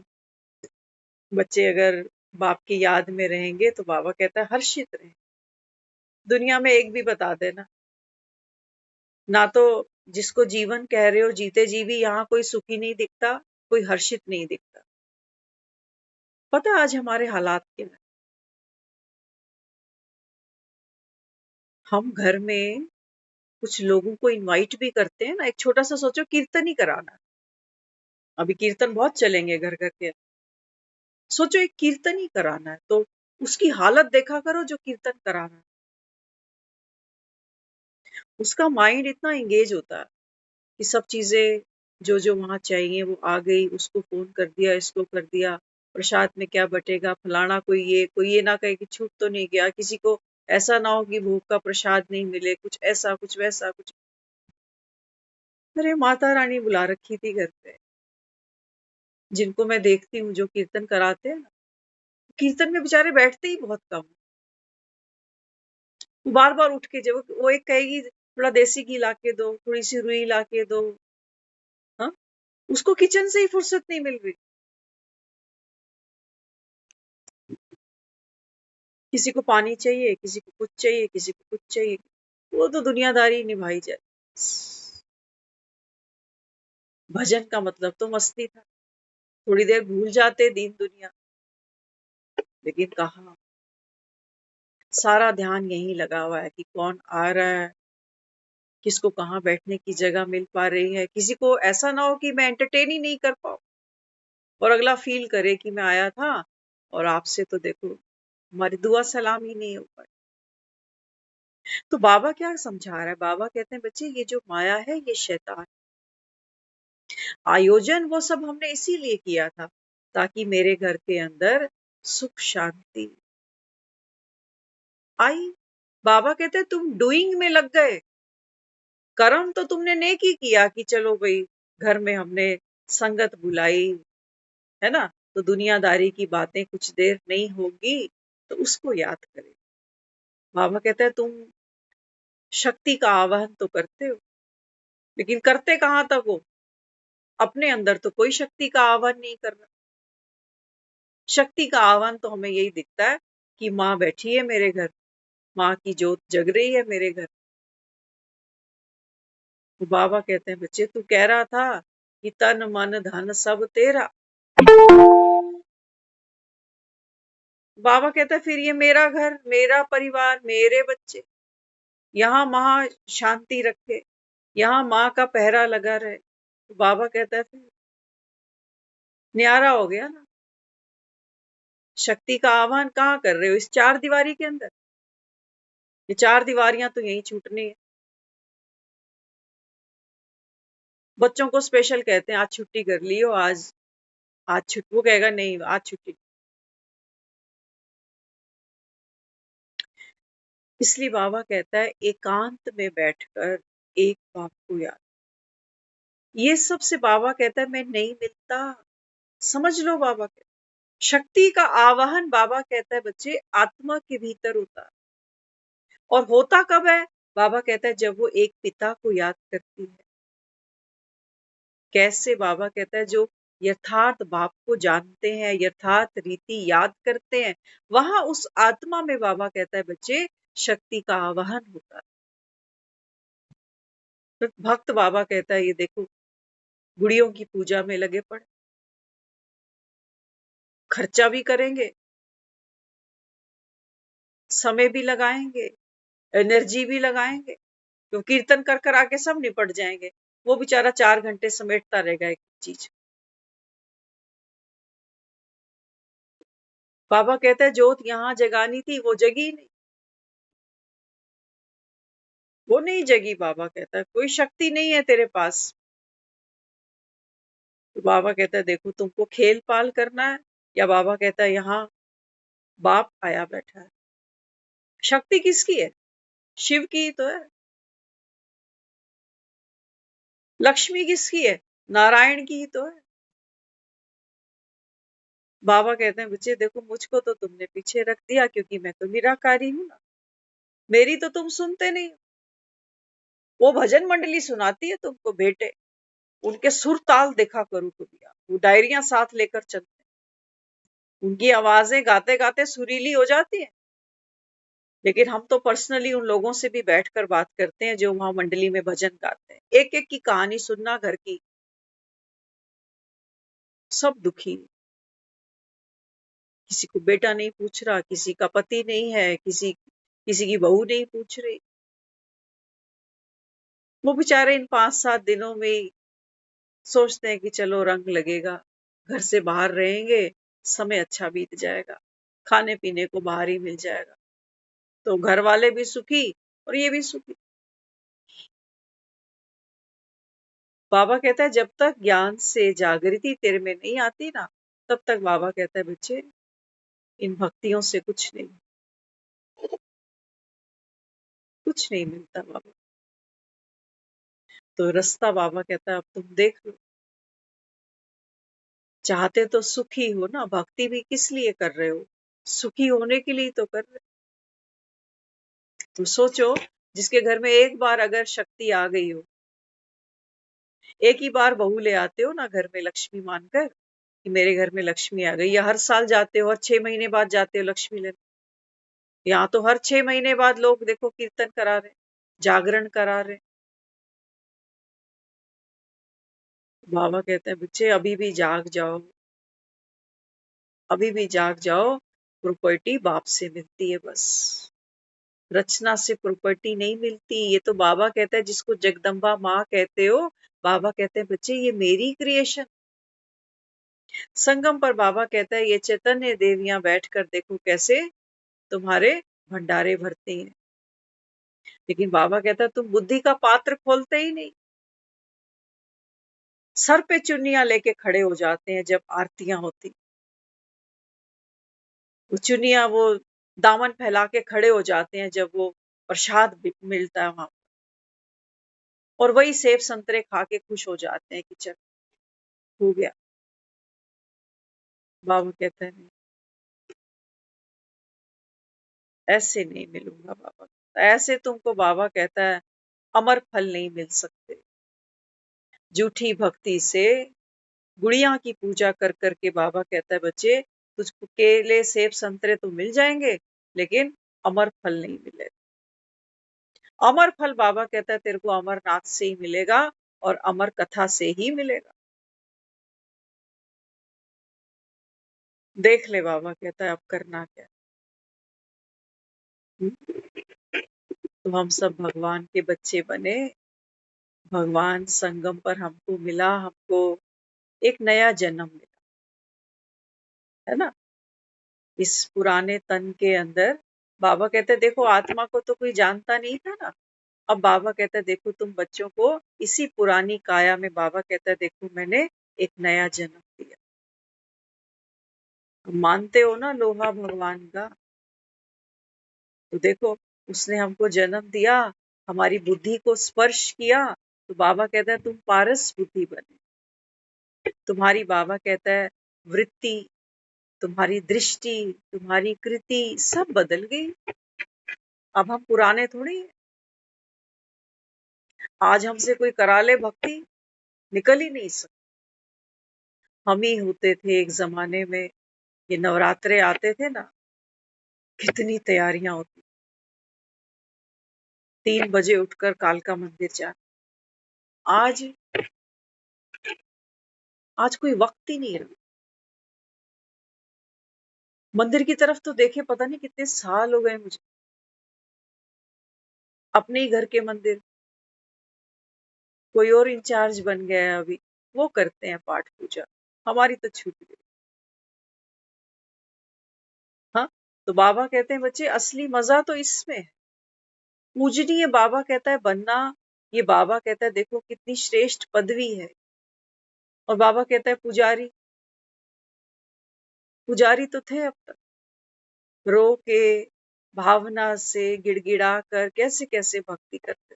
बच्चे अगर बाप की याद में रहेंगे तो बाबा कहता है हर्षित रहे। दुनिया में एक भी बता देना, ना तो जिसको जीवन कह रहे हो जीते जी भी यहाँ कोई सुखी नहीं दिखता, कोई हर्षित नहीं दिखता। पता है आज हमारे हालात क्या है? हम घर में कुछ लोगों को इनवाइट भी करते हैं ना, एक छोटा सा सोचो कीर्तन ही कराना। अभी कीर्तन बहुत चलेंगे घर घर के, सोचो एक कीर्तन ही कराना है तो उसकी हालत देखा करो जो कीर्तन कराना है। उसका माइंड इतना एंगेज होता है कि सब चीजें जो जो वहां चाहिए वो आ गई, उसको फोन कर दिया, इसको कर दिया, प्रसाद में क्या बटेगा, फलाना कोई ये ना कहे कि छूट तो नहीं गया, किसी को ऐसा ना हो कि भोग का प्रसाद नहीं मिले, कुछ ऐसा कुछ वैसा कुछ। अरे माता रानी बुला रखी थी घर पे, जिनको मैं देखती हूँ जो कीर्तन कराते हैं ना, कीर्तन में बेचारे बैठते ही बहुत कम। बार बार उठ के जब वो एक कहेगी थोड़ा देसी घी ला के दो, थोड़ी सी रुई ला के दो, हाँ, उसको किचन से ही फुर्सत नहीं मिल रही। किसी को पानी चाहिए, किसी को कुछ चाहिए, किसी को कुछ चाहिए, वो तो दुनियादारी निभाई जाए। भजन का मतलब तो मस्ती था, थोड़ी देर भूल जाते दीन दुनिया, लेकिन कहाँ, सारा ध्यान यहीं लगा हुआ है कि कौन आ रहा है, किसको कहाँ बैठने की जगह मिल पा रही है। किसी को ऐसा ना हो कि मैं एंटरटेन ही नहीं कर पाऊँ और अगला फील करे कि मैं आया था और आपसे तो देखो हमारी दुआ सलाम ही नहीं हो पाई। तो बाबा क्या समझा रहा है? बाबा कहते हैं बच्चे ये जो माया है ये शैतान, आयोजन वो सब हमने इसीलिए किया था ताकि मेरे घर के अंदर सुख शांति आई। बाबा कहते हैं तुम डूइंग में लग गए, कर्म तो तुमने नेकी किया कि चलो भाई घर में हमने संगत बुलाई, है ना, तो दुनियादारी की बातें कुछ देर नहीं होगी तो उसको याद करें। बाबा कहते हैं तुम शक्ति का आवाहन तो करते हो, लेकिन करते कहां तक हो? अपने अंदर तो कोई शक्ति का आह्वान नहीं कर रहा। शक्ति का आह्वान तो हमें यही दिखता है कि माँ बैठी है मेरे घर, माँ की जोत जग रही है मेरे घर। तो बाबा कहते हैं बच्चे तू कह रहा था कि तन मन धन सब तेरा, बाबा कहता है फिर ये मेरा घर, मेरा परिवार, मेरे बच्चे, यहाँ माँ शांति रखे, यहाँ माँ का पहरा लगा रहे। तो बाबा कहता है फिर न्यारा हो गया ना, शक्ति का आह्वान कहाँ कर रहे हो? इस चार दीवारी के अंदर। ये चार दीवारियां तो यही छूटनी है। बच्चों को स्पेशल कहते हैं आज छुट्टी कर लियो, आज छुट्टी, वो कहेगा नहीं आज छुट्टी। इसलिए बाबा कहता है एकांत में बैठकर एक बाप को याद। ये सबसे बाबा कहता है मैं नहीं मिलता, समझ लो बाबा कहता है। शक्ति का आवाहन बाबा कहता है बच्चे आत्मा के भीतर होता है, और होता कब है? बाबा कहता है जब वो एक पिता को याद करती है। कैसे? बाबा कहता है जो यथार्थ बाप को जानते हैं, यथार्थ रीति याद करते हैं, वहां उस आत्मा में बाबा कहता है बच्चे शक्ति का आवाहन होता है। तो भक्त बाबा कहता है ये देखो गुड़ियों की पूजा में लगे पड़े, खर्चा भी करेंगे, समय भी लगाएंगे, एनर्जी भी लगाएंगे, तो कीर्तन कर कर आके सब निपट जाएंगे, वो बेचारा 4 घंटे समेटता रहेगा एक चीज। बाबा कहता है जोत यहाँ जगानी थी वो जगी नहीं, वो नहीं जगी। बाबा कहता है कोई शक्ति नहीं है तेरे पास। तो बाबा कहता है देखो तुमको खेल पाल करना है, या बाबा कहता है यहाँ बाप आया बैठा है। शक्ति किसकी है? शिव की ही तो है। लक्ष्मी किसकी है? नारायण की ही तो है। बाबा कहते हैं बच्चे देखो मुझको तो तुमने पीछे रख दिया क्योंकि मैं तो निराकारी हूं ना, मेरी तो तुम सुनते नहीं। वो भजन मंडली सुनाती है तुमको बेटे, उनके सुर ताल देखा करो तुम यार, वो डायरिया साथ लेकर चलते हैं, उनकी आवाजें गाते गाते सुरीली हो जाती है। लेकिन हम तो पर्सनली उन लोगों से भी बैठकर बात करते हैं जो वहां मंडली में भजन गाते हैं, एक एक की कहानी सुनना घर की, सब दुखी। किसी को बेटा नहीं पूछ रहा, किसी का पति नहीं है, किसी किसी की बहू नहीं पूछ रही। वो बेचारे इन 5-7 दिनों में ही सोचते हैं कि चलो रंग लगेगा, घर से बाहर रहेंगे, समय अच्छा बीत जाएगा, खाने पीने को बाहर ही मिल जाएगा, तो घर वाले भी सुखी और ये भी सुखी। बाबा कहता है जब तक ज्ञान से जागृति तेरे में नहीं आती ना, तब तक बाबा कहता है बच्चे इन भक्तियों से कुछ नहीं, कुछ नहीं मिलता बाबा। तो रास्ता बाबा कहता है अब तुम देख लो, चाहते तो सुखी हो ना, भक्ति भी किस लिए कर रहे हो, सुखी होने के लिए तो कर रहे हो। तो सोचो, जिसके घर में एक बार अगर शक्ति आ गई हो, एक ही बार बहू ले आते हो ना घर में लक्ष्मी मानकर कि मेरे घर में लक्ष्मी आ गई, या हर साल जाते हो, हर 6 महीने बाद जाते हो लक्ष्मी लेने, यहाँ तो हर 6 महीने बाद लोग देखो कीर्तन करा रहे, जागरण करा रहे। बाबा कहते हैं बच्चे अभी भी जाग जाओ, अभी भी जाग जाओ, प्रॉपर्टी बाप से मिलती है बस, रचना से प्रॉपर्टी नहीं मिलती। ये तो बाबा कहता है जिसको जगदम्बा माँ कहते हो, बाबा कहते हैं बच्चे ये मेरी क्रिएशन। संगम पर बाबा कहता है ये चैतन्य देवियां बैठकर देखो कैसे तुम्हारे भंडारे भरती हैं। लेकिन बाबा कहता है तुम बुद्धि का पात्र खोलते ही नहीं, सर पे चुन्नियां लेके खड़े हो जाते हैं जब आरतियां होती, वो चुन्नियां वो दामन फैला के खड़े हो जाते हैं जब वो प्रसाद मिलता है वहां, और वही सेब संतरे खा के खुश हो जाते हैं कि चल हो गया। बाबा कहता है नहीं, ऐसे नहीं मिलूंगा बाबा, ऐसे तुमको बाबा कहता है अमर फल नहीं मिल सकते। झूठी भक्ति से गुड़िया की पूजा कर करके बाबा कहता है बच्चे तुझको केले सेब संतरे तो मिल जाएंगे, लेकिन अमर फल नहीं मिलेगा। अमर फल बाबा कहता है तेरे को अमरनाथ से ही मिलेगा और अमर कथा से ही मिलेगा। देख ले बाबा कहता है अब करना क्या। तो हम सब भगवान के बच्चे बने, भगवान संगम पर हमको मिला, हमको एक नया जन्म मिला, है ना। इस पुराने तन के अंदर बाबा कहते देखो आत्मा को तो कोई जानता नहीं था ना, अब बाबा कहता है देखो तुम बच्चों को इसी पुरानी काया में बाबा कहता है देखो मैंने एक नया जन्म दिया। मानते हो ना लोहा भगवान का, तो देखो उसने हमको जन्म दिया, हमारी बुद्धि को स्पर्श किया, तो बाबा कहता है तुम पारस बुद्धि बने, तुम्हारी बाबा कहता है वृत्ति, तुम्हारी दृष्टि, तुम्हारी कृति सब बदल गई। अब हम पुराने थोड़ी हैं। आज हमसे कोई करा ले भक्ति निकल ही नहीं सकती। हम ही होते थे एक जमाने में, ये नवरात्रे आते थे ना, कितनी तैयारियां होती, 3 बजे उठकर कालका मंदिर जाना। आज कोई वक्त ही नहीं रहा। मंदिर की तरफ तो देखे पता नहीं कितने साल हो गए मुझे, अपने ही घर के मंदिर, कोई और इंचार्ज बन गया है अभी, वो करते हैं पाठ पूजा, हमारी तो छूट गई। हाँ, तो बाबा कहते हैं बच्चे असली मजा तो इसमें है, पूजनीय बाबा कहता है बनना, ये बाबा कहता है देखो कितनी श्रेष्ठ पदवी है। और बाबा कहता है पुजारी, पुजारी तो थे अब तक, रो के भावना से गिड़गिड़ा कर कैसे कैसे भक्ति करते।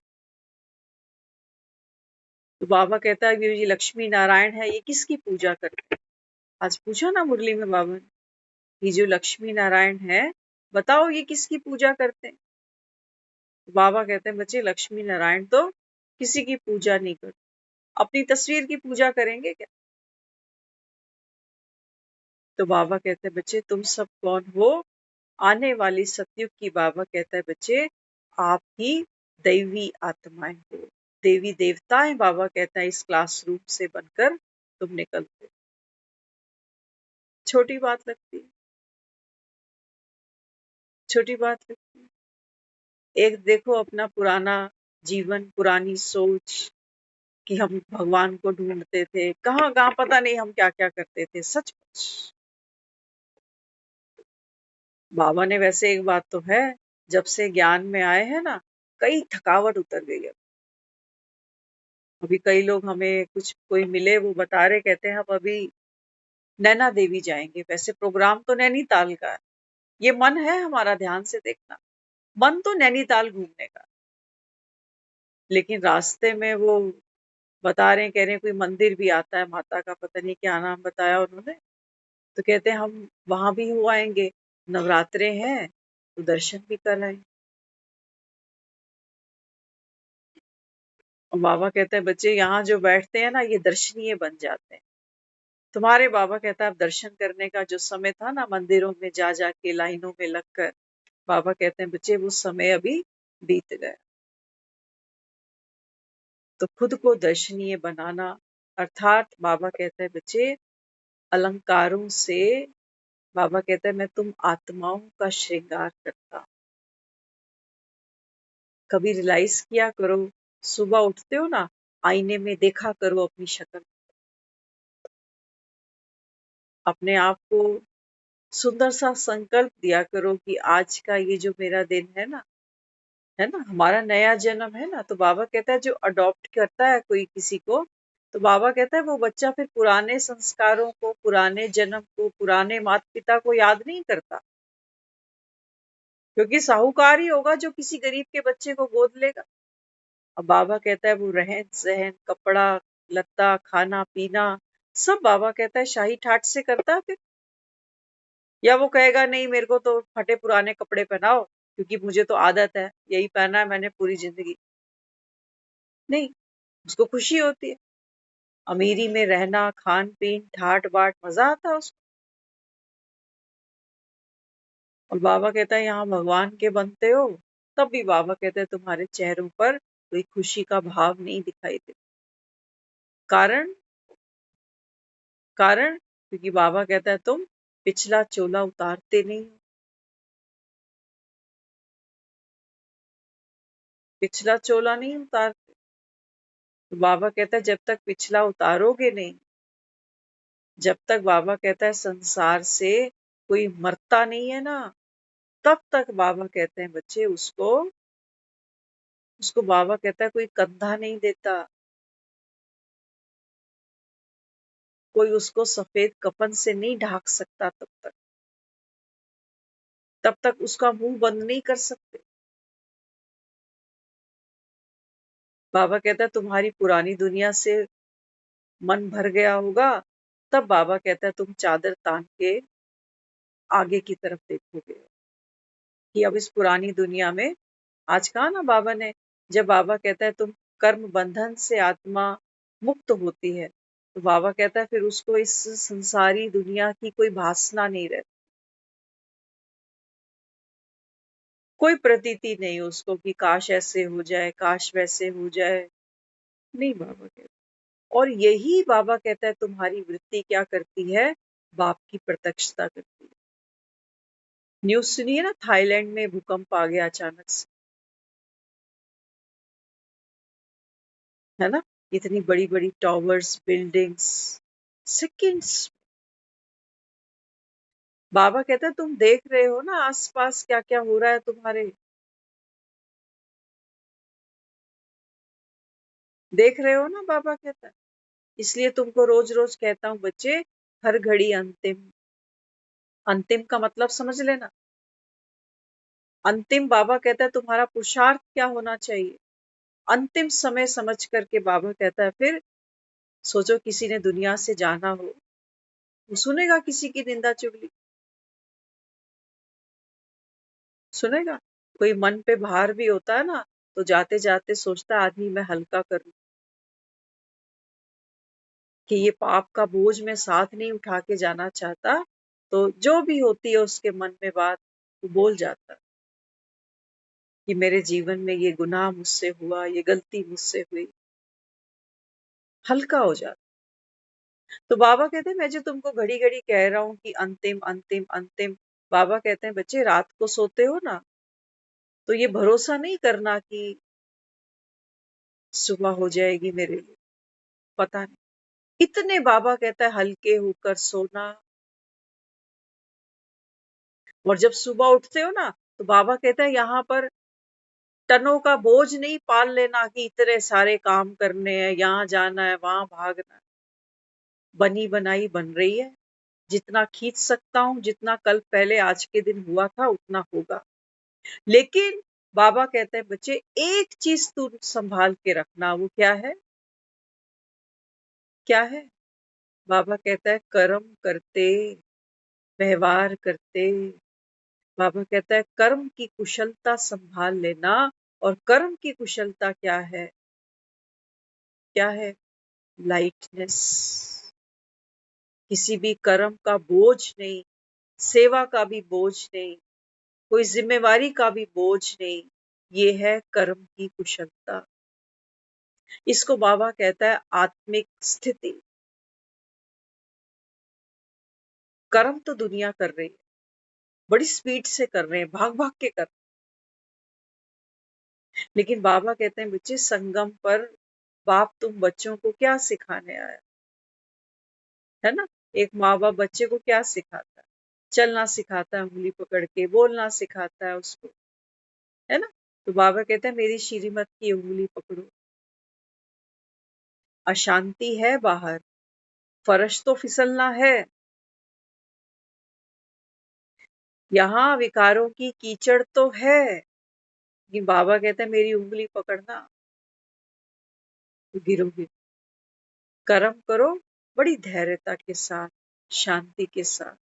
तो बाबा कहता है ये लक्ष्मी नारायण है, ये किसकी पूजा करते हैं। आज पूछा ना मुरली में बाबा ने, ये जो लक्ष्मी नारायण है बताओ ये किसकी पूजा करते हैं। बाबा कहते हैं बच्चे लक्ष्मी नारायण तो किसी की पूजा नहीं करते। अपनी तस्वीर की पूजा करेंगे क्या? तो बाबा कहते हैं बच्चे तुम सब कौन हो? आने वाली सतयुग की बाबा कहता है बच्चे आप ही दैवी आत्माएं हो, देवी देवताएं। बाबा कहता है इस क्लासरूम से बनकर तुम निकलते हो। छोटी बात लगती है, छोटी बात लगती है। एक देखो अपना पुराना जीवन, पुरानी सोच कि हम भगवान को ढूंढते थे, कहाँ कहाँ पता नहीं हम क्या क्या करते थे। सचमुच बाबा ने वैसे एक बात तो है, जब से ज्ञान में आए हैं ना, कई थकावट उतर गई है। अभी कई लोग हमें कुछ कोई मिले वो बता रहे, कहते हैं हम अभी नैना देवी जाएंगे। वैसे प्रोग्राम तो नैनीताल का है। ये मन है हमारा, ध्यान से देखना, मन तो नैनीताल घूमने का, लेकिन रास्ते में वो बता रहे हैं, कह रहे हैं कोई मंदिर भी आता है माता का, पता नहीं क्या नाम बताया उन्होंने। तो कहते हैं हम वहां भी हो आएंगे, नवरात्रे हैं तो दर्शन भी कर आएंगे। और बाबा कहते हैं बच्चे यहाँ जो बैठते हैं ना ये दर्शनीय बन जाते हैं। तुम्हारे बाबा कहता है अब दर्शन करने का जो समय था ना, मंदिरों में जा जाके लाइनों में लगकर, बाबा कहते हैं बच्चे वो समय अभी बीत गया। तो खुद को दर्शनीय बनाना, अर्थात बाबा कहते हैं बच्चे अलंकारों से, बाबा कहते हैं मैं तुम आत्माओं का श्रृंगार करता हूं। कभी रियलाइज किया करो, सुबह उठते हो ना, आईने में देखा करो अपनी शक्ल, अपने आप को सुंदर सा संकल्प दिया करो कि आज का ये जो मेरा दिन है ना, हमारा नया जन्म है ना। तो बाबा कहता है जो अडॉप्ट करता है कोई किसी को, तो बाबा कहता है वो बच्चा फिर पुराने संस्कारों को, पुराने जन्म को, पुराने माता पिता को याद नहीं करता, क्योंकि साहूकार ही होगा जो किसी गरीब के बच्चे को गोद लेगा। अब बाबा कहता है वो रहन सहन, कपड़ा लत्ता, खाना पीना, सब बाबा कहता है शाही ठाट से करता है फिर। या वो कहेगा नहीं मेरे को तो फटे पुराने कपड़े पहनाओ क्योंकि मुझे तो आदत है, यही पहना है मैंने पूरी जिंदगी। नहीं, उसको खुशी होती है अमीरी में रहना, खान पीन ठाट बाट, मजा आता है उसको। और बाबा कहता है यहाँ भगवान के बनते हो, तब भी बाबा कहते हैं तुम्हारे चेहरों पर कोई खुशी का भाव नहीं दिखाई देता। कारण कारण क्योंकि बाबा कहता है तुम पिछला चोला उतारते नहीं हो। पिछला चोला नहीं उतारते। तो बाबा कहता है जब तक पिछला उतारोगे नहीं, जब तक बाबा कहता है संसार से कोई मरता नहीं है ना, तब तक बाबा कहते हैं बच्चे उसको उसको बाबा कहता है कोई कंधा नहीं देता, कोई उसको सफेद कफन से नहीं ढाक सकता। तब तक उसका मुंह बंद नहीं कर सकते। बाबा कहता है तुम्हारी पुरानी दुनिया से मन भर गया होगा, तब बाबा कहता है तुम चादर तान के आगे की तरफ देखोगे कि अब इस पुरानी दुनिया में, आज कहा ना बाबा ने, जब बाबा कहता है तुम कर्म बंधन से आत्मा मुक्त होती है, तो बाबा कहता है फिर उसको इस संसारी दुनिया की कोई वासना नहीं रहती, कोई प्रतीति नहीं उसको कि काश ऐसे हो जाए, काश वैसे हो जाए। नहीं, बाबा कहता, और यही बाबा कहता है तुम्हारी वृत्ति क्या करती है, बाप की प्रत्यक्षता करती है। न्यूज सुनिए ना, थाईलैंड में भूकंप आ गया अचानक से, है ना, इतनी बड़ी बड़ी टावर्स, बिल्डिंग्स, सेकंड्स। बाबा कहता है तुम देख रहे हो ना आसपास क्या क्या हो रहा है तुम्हारे, देख रहे हो ना, बाबा कहता है। इसलिए तुमको रोज रोज कहता हूँ बच्चे, हर घड़ी अंतिम। अंतिम का मतलब समझ लेना। अंतिम बाबा कहता है तुम्हारा पुरुषार्थ क्या होना चाहिए, अंतिम समय समझ करके बाबा कहता है फिर सोचो किसी ने दुनिया से जाना हो, वो सुनेगा किसी की निंदा चुगली, सुनेगा? कोई मन पे भार भी होता है ना, तो जाते जाते सोचता आदमी मैं हल्का कर लूं, कि ये पाप का बोझ मैं साथ नहीं उठा के जाना चाहता। तो जो भी होती है उसके मन में बात, वो बोल जाता कि मेरे जीवन में ये गुनाह मुझसे हुआ, ये गलती मुझसे हुई, हल्का हो जाता। तो बाबा कहते हैं मैं जो तुमको घड़ी घड़ी कह रहा हूं कि अंतिम अंतिम अंतिम, बाबा कहते हैं बच्चे रात को सोते हो ना, तो ये भरोसा नहीं करना कि सुबह हो जाएगी मेरे लिए, पता नहीं। इतने बाबा कहता है हल्के होकर सोना। और जब सुबह उठते हो ना, तो बाबा कहता है यहाँ पर टनों का बोझ नहीं पाल लेना कि इतने सारे काम करने हैं, यहाँ जाना है, वहां भागना है। बनी बनाई बन रही है, जितना खींच सकता हूं, जितना कल पहले आज के दिन हुआ था उतना होगा। लेकिन बाबा कहते हैं बच्चे एक चीज तू संभाल के रखना, वो क्या है? क्या है? बाबा कहता है कर्म करते, व्यवहार करते। बाबा कहता है कर्म की कुशलता संभाल लेना। और कर्म की कुशलता क्या है? क्या है? लाइटनेस। किसी भी कर्म का बोझ नहीं, सेवा का भी बोझ नहीं, कोई जिम्मेवारी का भी बोझ नहीं। ये है कर्म की कुशलता। इसको बाबा कहता है आत्मिक स्थिति। कर्म तो दुनिया कर रही है, बड़ी स्पीड से कर रहे हैं, भाग भाग के कर रहे हैं। लेकिन बाबा कहते हैं बच्चे संगम पर बाप तुम बच्चों को क्या सिखाने आया है ना? एक माँ बाप बच्चे को क्या सिखाता है? चलना सिखाता है, उंगली पकड़ के बोलना सिखाता है उसको, है ना? तो बाबा कहते हैं मेरी श्रीमत की उंगली पकड़ो। अशांति है बाहर, फर्श तो फिसलना है। यहाँ विकारों की कीचड़ तो है, लेकिन बाबा कहते हैं मेरी उंगली पकड़ना तो गिरोगे। कर्म करो बड़ी धैर्यता के साथ, शांति के साथ।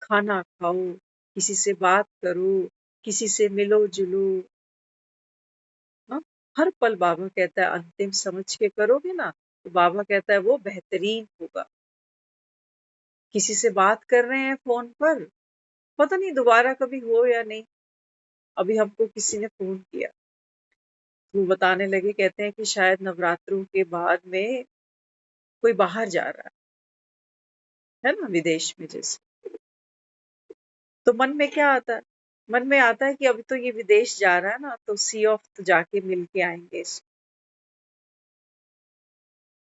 खाना खाओ, किसी से बात करो, किसी से मिलो जुलो। हाँ? हर पल बाबा कहता है अंतिम समझ के करोगे ना, तो बाबा कहता है वो बेहतरीन होगा। किसी से बात कर रहे हैं फोन पर, पता नहीं दोबारा कभी हो या नहीं। अभी हमको किसी ने फोन किया, वो बताने लगे, कहते हैं कि शायद नवरात्रों के बाद में कोई बाहर जा रहा है ना, विदेश में जैसे। तो मन में क्या आता है? मन में आता है कि अभी तो ये विदेश जा रहा है ना, तो सी ऑफ तो जाके मिल के आएंगे इसको।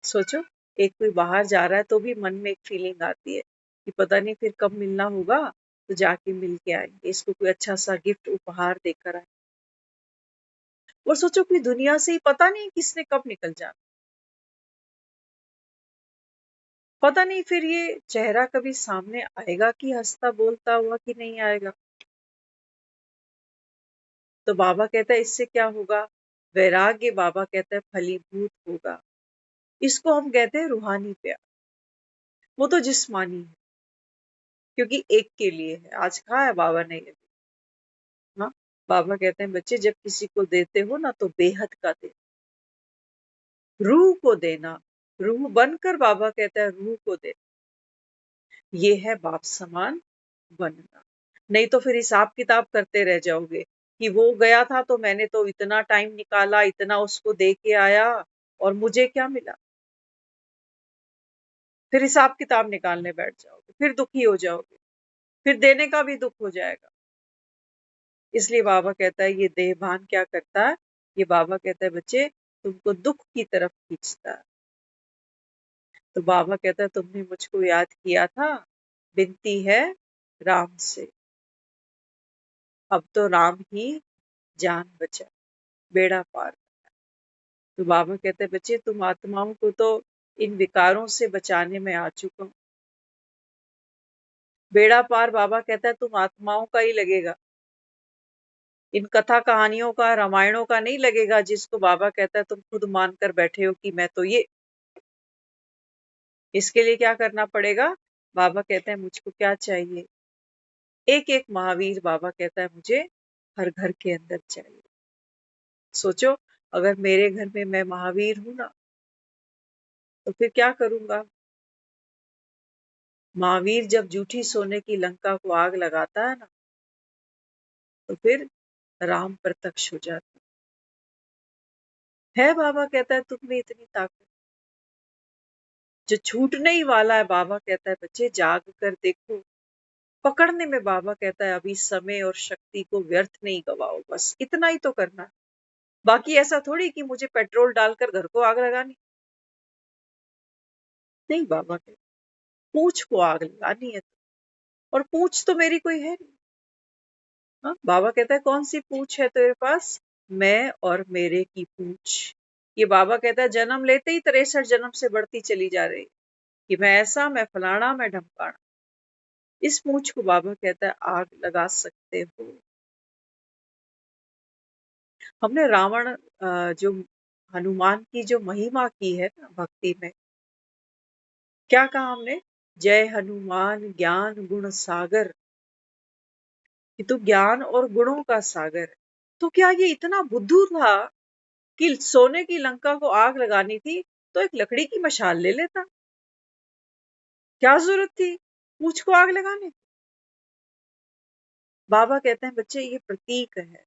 सोचो, एक कोई बाहर जा रहा है तो भी मन में एक फीलिंग आती है कि पता नहीं फिर कब मिलना होगा, तो जाके मिल के आएंगे, इसको कोई अच्छा सा गिफ्ट उपहार देकर आए। और सोचो कोई दुनिया से ही पता नहीं किसने कब निकल जाना, पता नहीं फिर ये चेहरा कभी सामने आएगा कि हंसता बोलता हुआ कि नहीं आएगा। तो बाबा कहता है इससे क्या होगा? वैराग्य बाबा कहता है फलीभूत होगा। इसको हम कहते हैं रूहानी प्यार। वो तो जिस्मानी है, क्योंकि एक के लिए है। आज कहा है बाबा ने ये? हाँ, बाबा कहते हैं बच्चे जब किसी को देते हो ना, तो बेहद का दे, रूह को देना। रूह बनकर बाबा कहता है रूह को दे। ये है बाप समान बनना। नहीं तो फिर हिसाब किताब करते रह जाओगे कि वो गया था तो मैंने तो इतना टाइम निकाला, इतना उसको दे के आया, और मुझे क्या मिला। फिर हिसाब किताब निकालने बैठ जाओगे, फिर दुखी हो जाओगे, फिर देने का भी दुख हो जाएगा। इसलिए बाबा कहता है ये देहभान क्या करता है? ये बाबा कहता है बच्चे तुमको दुख की तरफ खींचता है। तो बाबा कहता है तुमने मुझको याद किया था, विनती है राम से। अब तो राम ही जान बचा, बेड़ा पार। तो बाबा कहते हैं बच्चे तुम आत्माओं को तो इन विकारों से बचाने में आ चुका हूं। बेड़ा पार बाबा कहता है तुम आत्माओं का ही लगेगा, इन कथा कहानियों का, रामायणों का नहीं लगेगा, जिसको बाबा कहता है तुम खुद मानकर बैठे हो कि मैं तो ये। इसके लिए क्या करना पड़ेगा? बाबा कहते हैं मुझको क्या चाहिए? एक एक महावीर बाबा कहता है मुझे हर घर के अंदर चाहिए। सोचो, अगर मेरे घर में मैं महावीर हूं ना, तो फिर क्या करूंगा? महावीर जब जूठी सोने की लंका को आग लगाता है ना, तो फिर राम प्रत्यक्ष हो जाता है। बाबा कहता है तुम में इतनी ताकत जो छूटने ही वाला है। बाबा कहता है बच्चे जाग कर देखो। पकड़ने में बाबा कहता है अभी समय और शक्ति को व्यर्थ नहीं गवाओ, बस इतना ही तो करना है। बाकी ऐसा थोड़ी कि मुझे पेट्रोल डालकर घर को आग लगानी। नहीं, बाबा कहते पूंछ को आग लगानी है। और पूंछ तो मेरी कोई है नहीं। हाँ, बाबा कहता है कौन सी पूंछ है तेरे पास? मैं और मेरे की पूंछ। ये बाबा कहता है जन्म लेते ही 63 जन्म से बढ़ती चली जा रही कि मैं ऐसा, मैं फलाना, मैं ढमकाना। इस पूंछ को बाबा कहता है आग लगा सकते हो। हमने रावण जो हनुमान की जो महिमा की है ना भक्ति में, क्या कहा हमने? जय हनुमान ज्ञान गुण सागर, कि तू ज्ञान और गुणों का सागर है। तो क्या ये इतना बुद्धू था कि सोने की लंका को आग लगानी थी तो एक लकड़ी की मशाल ले लेता? क्या जरूरत थी पूंछ को आग लगाने? बाबा कहते हैं बच्चे ये प्रतीक है।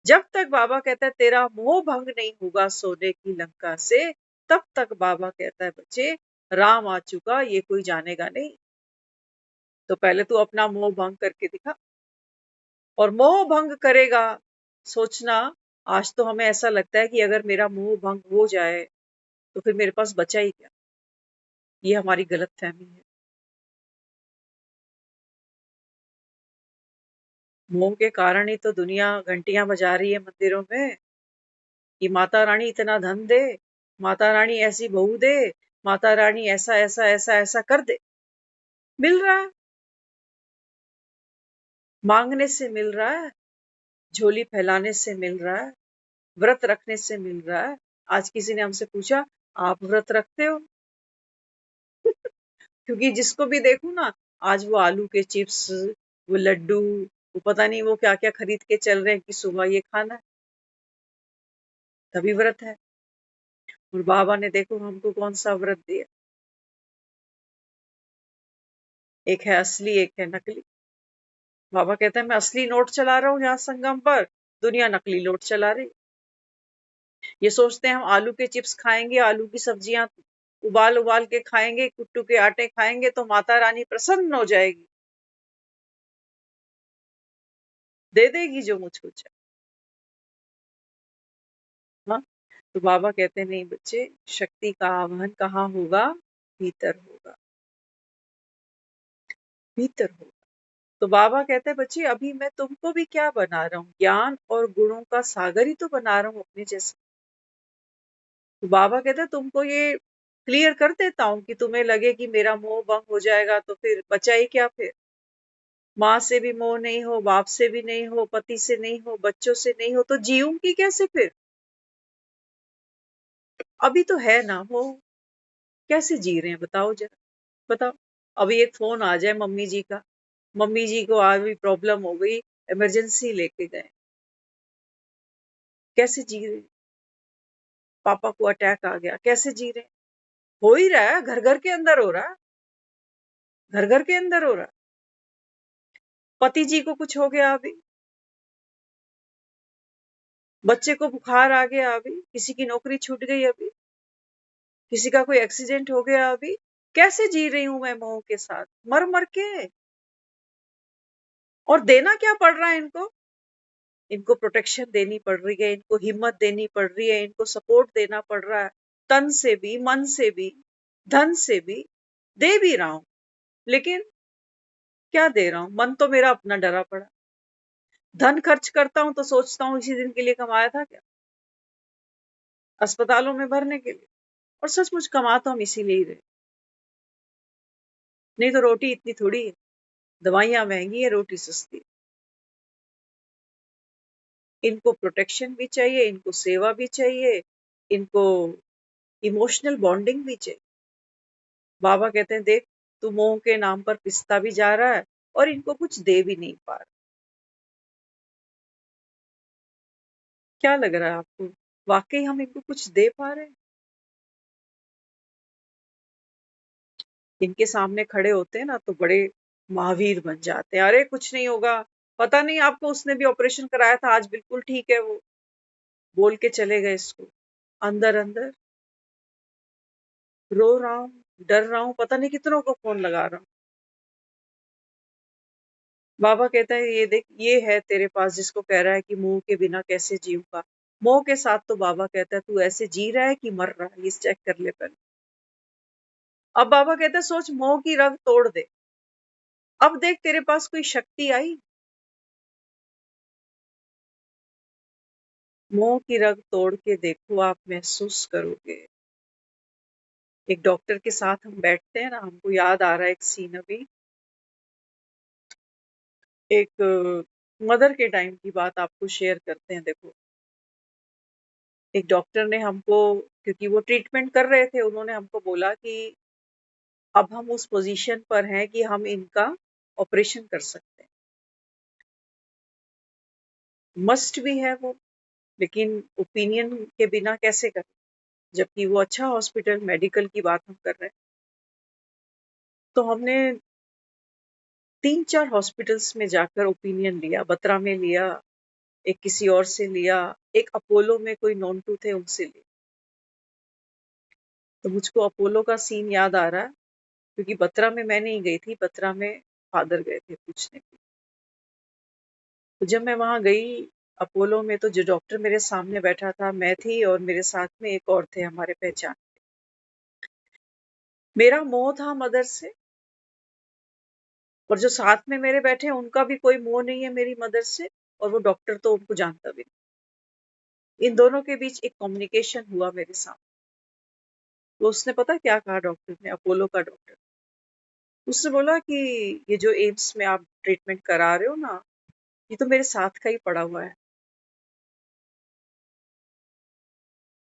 जब तक बाबा कहता है तेरा मोह भंग नहीं होगा सोने की लंका से, तब तक बाबा कहता है बच्चे राम आ चुका, ये कोई जानेगा नहीं। तो पहले तू अपना मोह भंग करके दिखा। और मोह भंग करेगा, सोचना, आज तो हमें ऐसा लगता है कि अगर मेरा मोह भंग हो जाए तो फिर मेरे पास बचा ही क्या। ये हमारी गलत फहमी है। मोह के कारण ही तो दुनिया घंटियां बजा रही है मंदिरों में कि माता रानी इतना धन दे, माता रानी ऐसी बहू दे, माता रानी ऐसा ऐसा ऐसा ऐसा कर दे। मिल रहा है, मांगने से मिल रहा है, झोली फैलाने से मिल रहा है, व्रत रखने से मिल रहा है। आज किसी ने हमसे पूछा आप व्रत रखते हो? क्योंकि जिसको भी देखूं ना, आज वो आलू के चिप्स, वो लड्डू, वो पता नहीं वो क्या क्या खरीद के चल रहे हैं कि सुबह ये खाना है, तभी व्रत है। और बाबा ने देखो हमको कौन सा व्रत दिया, एक है असली, एक है नकली। बाबा कहता है मैं असली नोट चला रहा हूँ यहाँ संगम पर, दुनिया नकली नोट चला रही। ये सोचते हैं हम आलू के चिप्स खाएंगे, आलू की सब्जियां उबाल उबाल के खाएंगे, कुट्टू के आटे खाएंगे तो माता रानी प्रसन्न हो जाएगी, दे देगी जो मुझको चाहिए। हाँ, तो बाबा कहते नहीं बच्चे, शक्ति का आवाहन कहाँ होगा? भीतर होगा, भीतर होगा। तो बाबा कहते हैं बच्चे अभी मैं तुमको भी क्या बना रहा हूँ, ज्ञान और गुणों का सागर ही तो बना रहा हूँ अपने जैसे। तो बाबा कहते हैं तुमको ये क्लियर कर देता हूँ कि तुम्हें लगे कि मेरा मोह भंग हो जाएगा तो फिर बचा ही क्या। फिर माँ से भी मोह नहीं हो, बाप से भी नहीं हो, पति से नहीं हो, बच्चों से नहीं हो, तो जीऊंगी कैसे फिर? अभी तो है ना वो, कैसे जी रहे हैं बताओ जरा, बताओ। अभी एक फोन आ जाए मम्मी जी का, मम्मी जी को आज भी प्रॉब्लम हो गई, इमरजेंसी लेके गए, कैसे जी रहे हैं? पापा को अटैक आ गया, कैसे जी रहे हैं? हो ही रहा है, घर घर के अंदर हो रहा है, घर घर के अंदर हो रहा है। पति जी को कुछ हो गया अभी, बच्चे को बुखार आ गया अभी, किसी की नौकरी छूट गई अभी, किसी का कोई एक्सीडेंट हो गया अभी। कैसे जी रही हूं मैं मोह के साथ, मर मर के। और देना क्या पड़ रहा है इनको? इनको प्रोटेक्शन देनी पड़ रही है, इनको हिम्मत देनी पड़ रही है, इनको सपोर्ट देना पड़ रहा है, तन से भी, मन से भी, धन से भी दे भी रहा हूं। लेकिन क्या दे रहा हूं? मन तो मेरा अपना डरा पड़ा। धन खर्च करता हूं तो सोचता हूं इसी दिन के लिए कमाया था क्या, अस्पतालों में भरने के लिए। और सचमुच कमा तो हम इसीलिए ही रहे, नहीं तो रोटी इतनी थोड़ी है। दवाइयां महंगी है, रोटी सस्ती है। इनको प्रोटेक्शन भी चाहिए, इनको सेवा भी चाहिए, इनको इमोशनल बॉन्डिंग भी चाहिए। बाबा कहते हैं देख, तू मोह के नाम पर पिसता भी जा रहा है और इनको कुछ दे भी नहीं पा रहा। क्या लग रहा है आपको? वाकई हम इनको कुछ दे पा रहे हैं? इनके सामने खड़े होते हैं ना तो बड़े महावीर बन जाते हैं। अरे कुछ नहीं होगा, पता नहीं आपको, उसने भी ऑपरेशन कराया था, आज बिल्कुल ठीक है वो। बोल के चले गए इसको। अंदर अंदर रो रहा हूँ, डर रहा हूँ, पता नहीं कितनों को फोन लगा रहा हूँ। बाबा कहता है ये देख, ये है तेरे पास जिसको कह रहा है कि मोह के बिना कैसे जीऊंगा। मोह के साथ तो बाबा कहता है तू ऐसे जी रहा है कि मर रहा है, ये चेक कर ले पहले। अब बाबा कहता है सोच, मोह की रग तोड़ दे। अब देख तेरे पास कोई शक्ति आई, मोह की रग तोड़ के देखो, आप महसूस करोगे। एक डॉक्टर के साथ हम बैठते हैं ना, हमको याद आ रहा है एक सीन अभी। एक मदर के टाइम की बात आपको शेयर करते हैं। देखो, एक डॉक्टर ने हमको, क्योंकि वो ट्रीटमेंट कर रहे थे, उन्होंने हमको बोला कि अब हम उस पोजीशन पर हैं कि हम इनका ऑपरेशन कर सकते हैं। मस्ट भी है वो, लेकिन ओपिनियन के बिना कैसे करें, जबकि वो अच्छा हॉस्पिटल मेडिकल की बात हम कर रहे हैं। तो हमने 3-4 हॉस्पिटल्स में जाकर ओपिनियन लिया। बत्रा में लिया, एक किसी और से लिया, एक अपोलो में कोई नॉन टू थे उनसे लिया। तो मुझको अपोलो का सीन याद आ रहा है, क्योंकि बत्रा में मैं नहीं गई थी, बत्रा में फादर गए थे पूछने के लिए। तो जब मैं वहां गई अपोलो में, तो जो डॉक्टर मेरे सामने बैठा था, मैं थी और मेरे साथ में एक और थे हमारे पहचान। मेरा मोह था मदर से, और जो साथ में मेरे बैठे हैं उनका भी कोई मोह नहीं है मेरी मदर से, और वो डॉक्टर तो उनको जानता भी नहीं। इन दोनों के बीच एक कम्युनिकेशन हुआ मेरे सामने। तो उसने पता क्या कहा, डॉक्टर ने, अपोलो का डॉक्टर, उसने बोला कि ये जो एम्स में आप ट्रीटमेंट करा रहे हो ना, ये तो मेरे साथ का ही पड़ा हुआ है।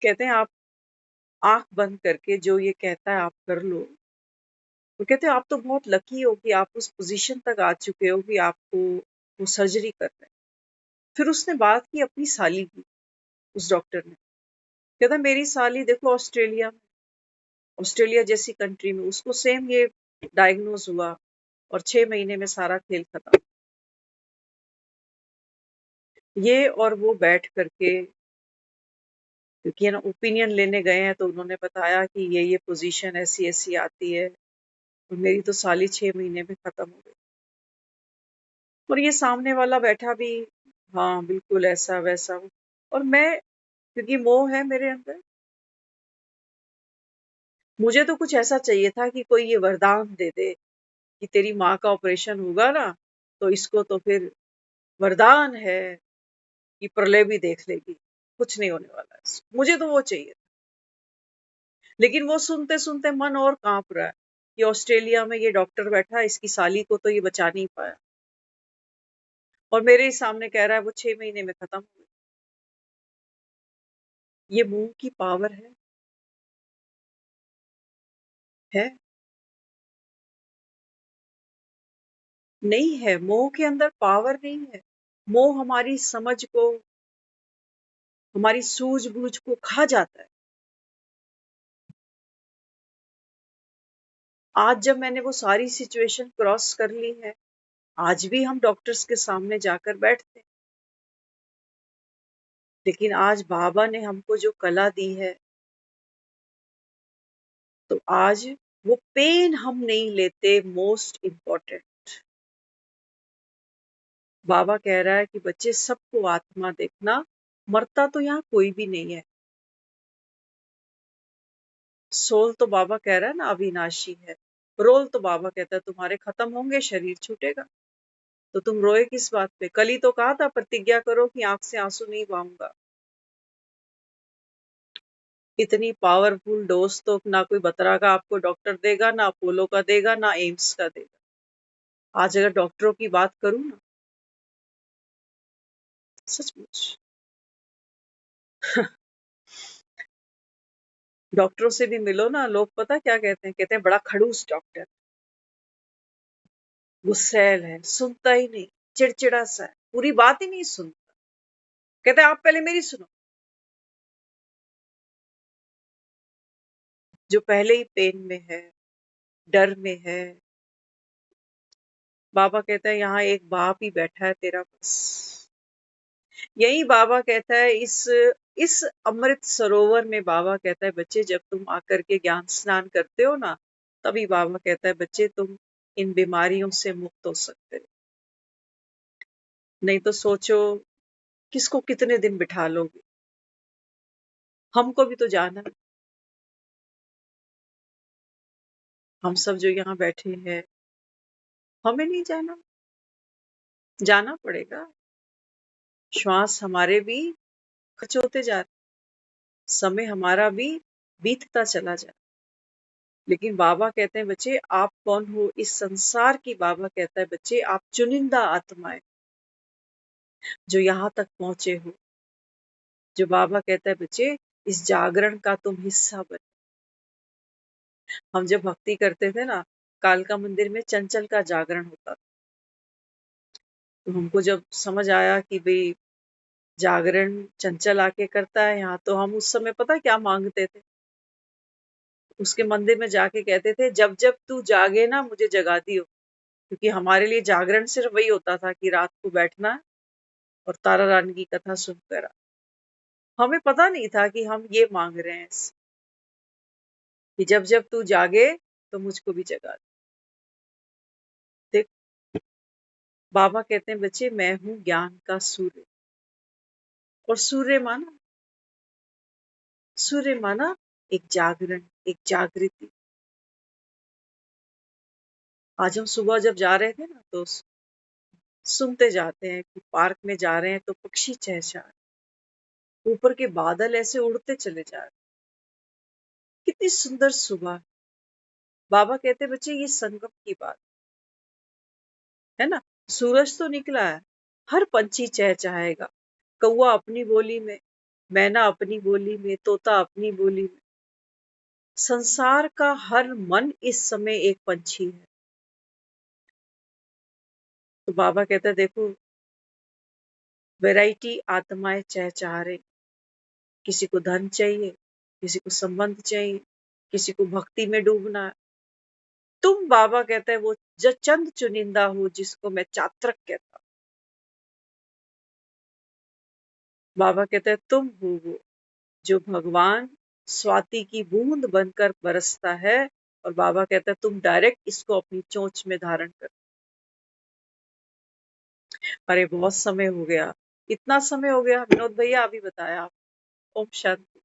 कहते हैं आप आंख बंद करके जो ये कहता है आप कर लो। वो कहते हैं आप तो बहुत लकी हो कि आप उस पोजीशन तक आ चुके हो कि आपको वो सर्जरी कर रहे हैं। फिर उसने बात की अपनी साली की, उस डॉक्टर ने। कहता मेरी साली देखो, ऑस्ट्रेलिया में, ऑस्ट्रेलिया जैसी कंट्री में उसको सेम ये डायग्नोज हुआ, और 6 महीने में सारा खेल खत्म। ये और वो बैठ करके, क्योंकि है ना ओपिनियन लेने गए हैं, तो उन्होंने बताया कि ये पोजीशन ऐसी ऐसी आती है, और मेरी तो साली 6 महीने में खत्म हो गई। और ये सामने वाला बैठा भी, हाँ बिल्कुल ऐसा वैसा। और मैं, क्योंकि मोह है मेरे अंदर, मुझे तो कुछ ऐसा चाहिए था कि कोई ये वरदान दे दे कि तेरी माँ का ऑपरेशन होगा ना, तो इसको तो फिर वरदान है कि प्रलय भी देख लेगी, कुछ नहीं होने वाला है इसको। मुझे तो वो चाहिए था। लेकिन वो सुनते सुनते मन और कांप रहा है कि ऑस्ट्रेलिया में ये डॉक्टर बैठा है, इसकी साली को तो ये बचा नहीं पाया, और मेरे ही सामने कह रहा है वो 6 महीने में खत्म हो गई। ये मुंह की पावर है? नहीं है, मोह के अंदर पावर नहीं है। मोह हमारी समझ को, हमारी सूझबूझ को खा जाता है। आज जब मैंने वो सारी सिचुएशन क्रॉस कर ली है, आज भी हम डॉक्टर्स के सामने जाकर बैठते हैं, लेकिन आज बाबा ने हमको जो कला दी है, तो आज वो पेन हम नहीं लेते। मोस्ट इम्पोर्टेंट, बाबा कह रहा है कि बच्चे सबको आत्मा देखना, मरता तो यहाँ कोई भी नहीं है। सोल तो बाबा कह रहा है ना अविनाशी है। रोल तो बाबा कहता है तुम्हारे खत्म होंगे, शरीर छूटेगा, तो तुम रोए किस बात पे? कल ही तो कहा था प्रतिज्ञा करो कि आंख से आंसू नहीं बहाऊंगा। इतनी पावरफुल डोज तो ना कोई बतरा का आपको डॉक्टर देगा, ना अपोलो का देगा, ना एम्स का देगा। आज अगर डॉक्टरों की बात करूं ना, सचमुच डॉक्टरों से भी मिलो ना, लोग पता क्या कहते हैं? कहते हैं बड़ा खड़ूस डॉक्टर, गुस्सैल है, सुनता ही नहीं, चिड़चिड़ा सा है, पूरी बात ही नहीं सुनता। कहते हैं आप पहले मेरी सुनो। जो पहले ही पेन में है, डर में है, बाबा कहता है यहाँ एक बाप ही बैठा है तेरा बस। यही बाबा कहता है इस अमृत सरोवर में बाबा कहता है बच्चे जब तुम आकर के ज्ञान स्नान करते हो ना, तभी बाबा कहता है बच्चे तुम इन बीमारियों से मुक्त हो सकते हो। नहीं तो सोचो किसको कितने दिन बिठा लोगे। हमको भी तो जाना है। हम सब जो यहाँ बैठे हैं हमें नहीं जाना, जाना पड़ेगा। श्वास हमारे भी खर्च होते जा रहे, समय हमारा भी बीतता चला जा रहा। लेकिन बाबा कहते हैं बच्चे आप कौन हो इस संसार की। बाबा कहता है बच्चे आप चुनिंदा आत्माएं जो यहाँ तक पहुंचे हो। जो बाबा कहता है बच्चे इस जागरण का तुम हिस्सा बने। हम जब भक्ति करते थे ना, कालका मंदिर में चंचल का जागरण होता था। तो हमको जब समझ आया कि भाई जागरण चंचल आके करता है यहाँ, तो हम उस समय पता क्या मांगते थे। उसके मंदिर में जाके कहते थे जब जब तू जागे ना मुझे जगा दियो। क्योंकि हमारे लिए जागरण सिर्फ वही होता था कि रात को बैठना और तारा रानी की कथा सुनकर। हमें पता नहीं था कि हम ये मांग रहे हैं कि जब जब तू जागे तो मुझको भी जगा दे। देख बाबा कहते हैं बच्चे मैं हूं ज्ञान का सूर्य। और सूर्य माना एक जागरण, एक जागृति। आज हम सुबह जब जा रहे थे ना तो सुनते जाते हैं कि पार्क में जा रहे हैं तो पक्षी चहचहा रहे, ऊपर के बादल ऐसे उड़ते चले जा रहे। कितनी सुंदर सुबह। बाबा कहते बच्चे ये संगम की बात है ना। सूरज तो निकला है, हर पंछी चहचहाएगा। कौवा अपनी बोली में, मैना अपनी बोली में, तोता अपनी बोली में। संसार का हर मन इस समय एक पंछी है। तो बाबा कहता है देखो वैरायटी आत्माएं चहचहा रही। किसी को धन चाहिए, किसी को संबंध चाहिए, किसी को भक्ति में डूबना है। तुम बाबा कहता है वो चंद चुनिंदा हो जिसको मैं चात्रक कहता हूं। बाबा कहता है तुम हो वो जो भगवान स्वाति की बूंद बनकर बरसता है। और बाबा कहता है तुम डायरेक्ट इसको अपनी चोंच में धारण कर। अरे बहुत समय हो गया, इतना समय हो गया। विनोद भैया अभी बताया आप। ओम शांति।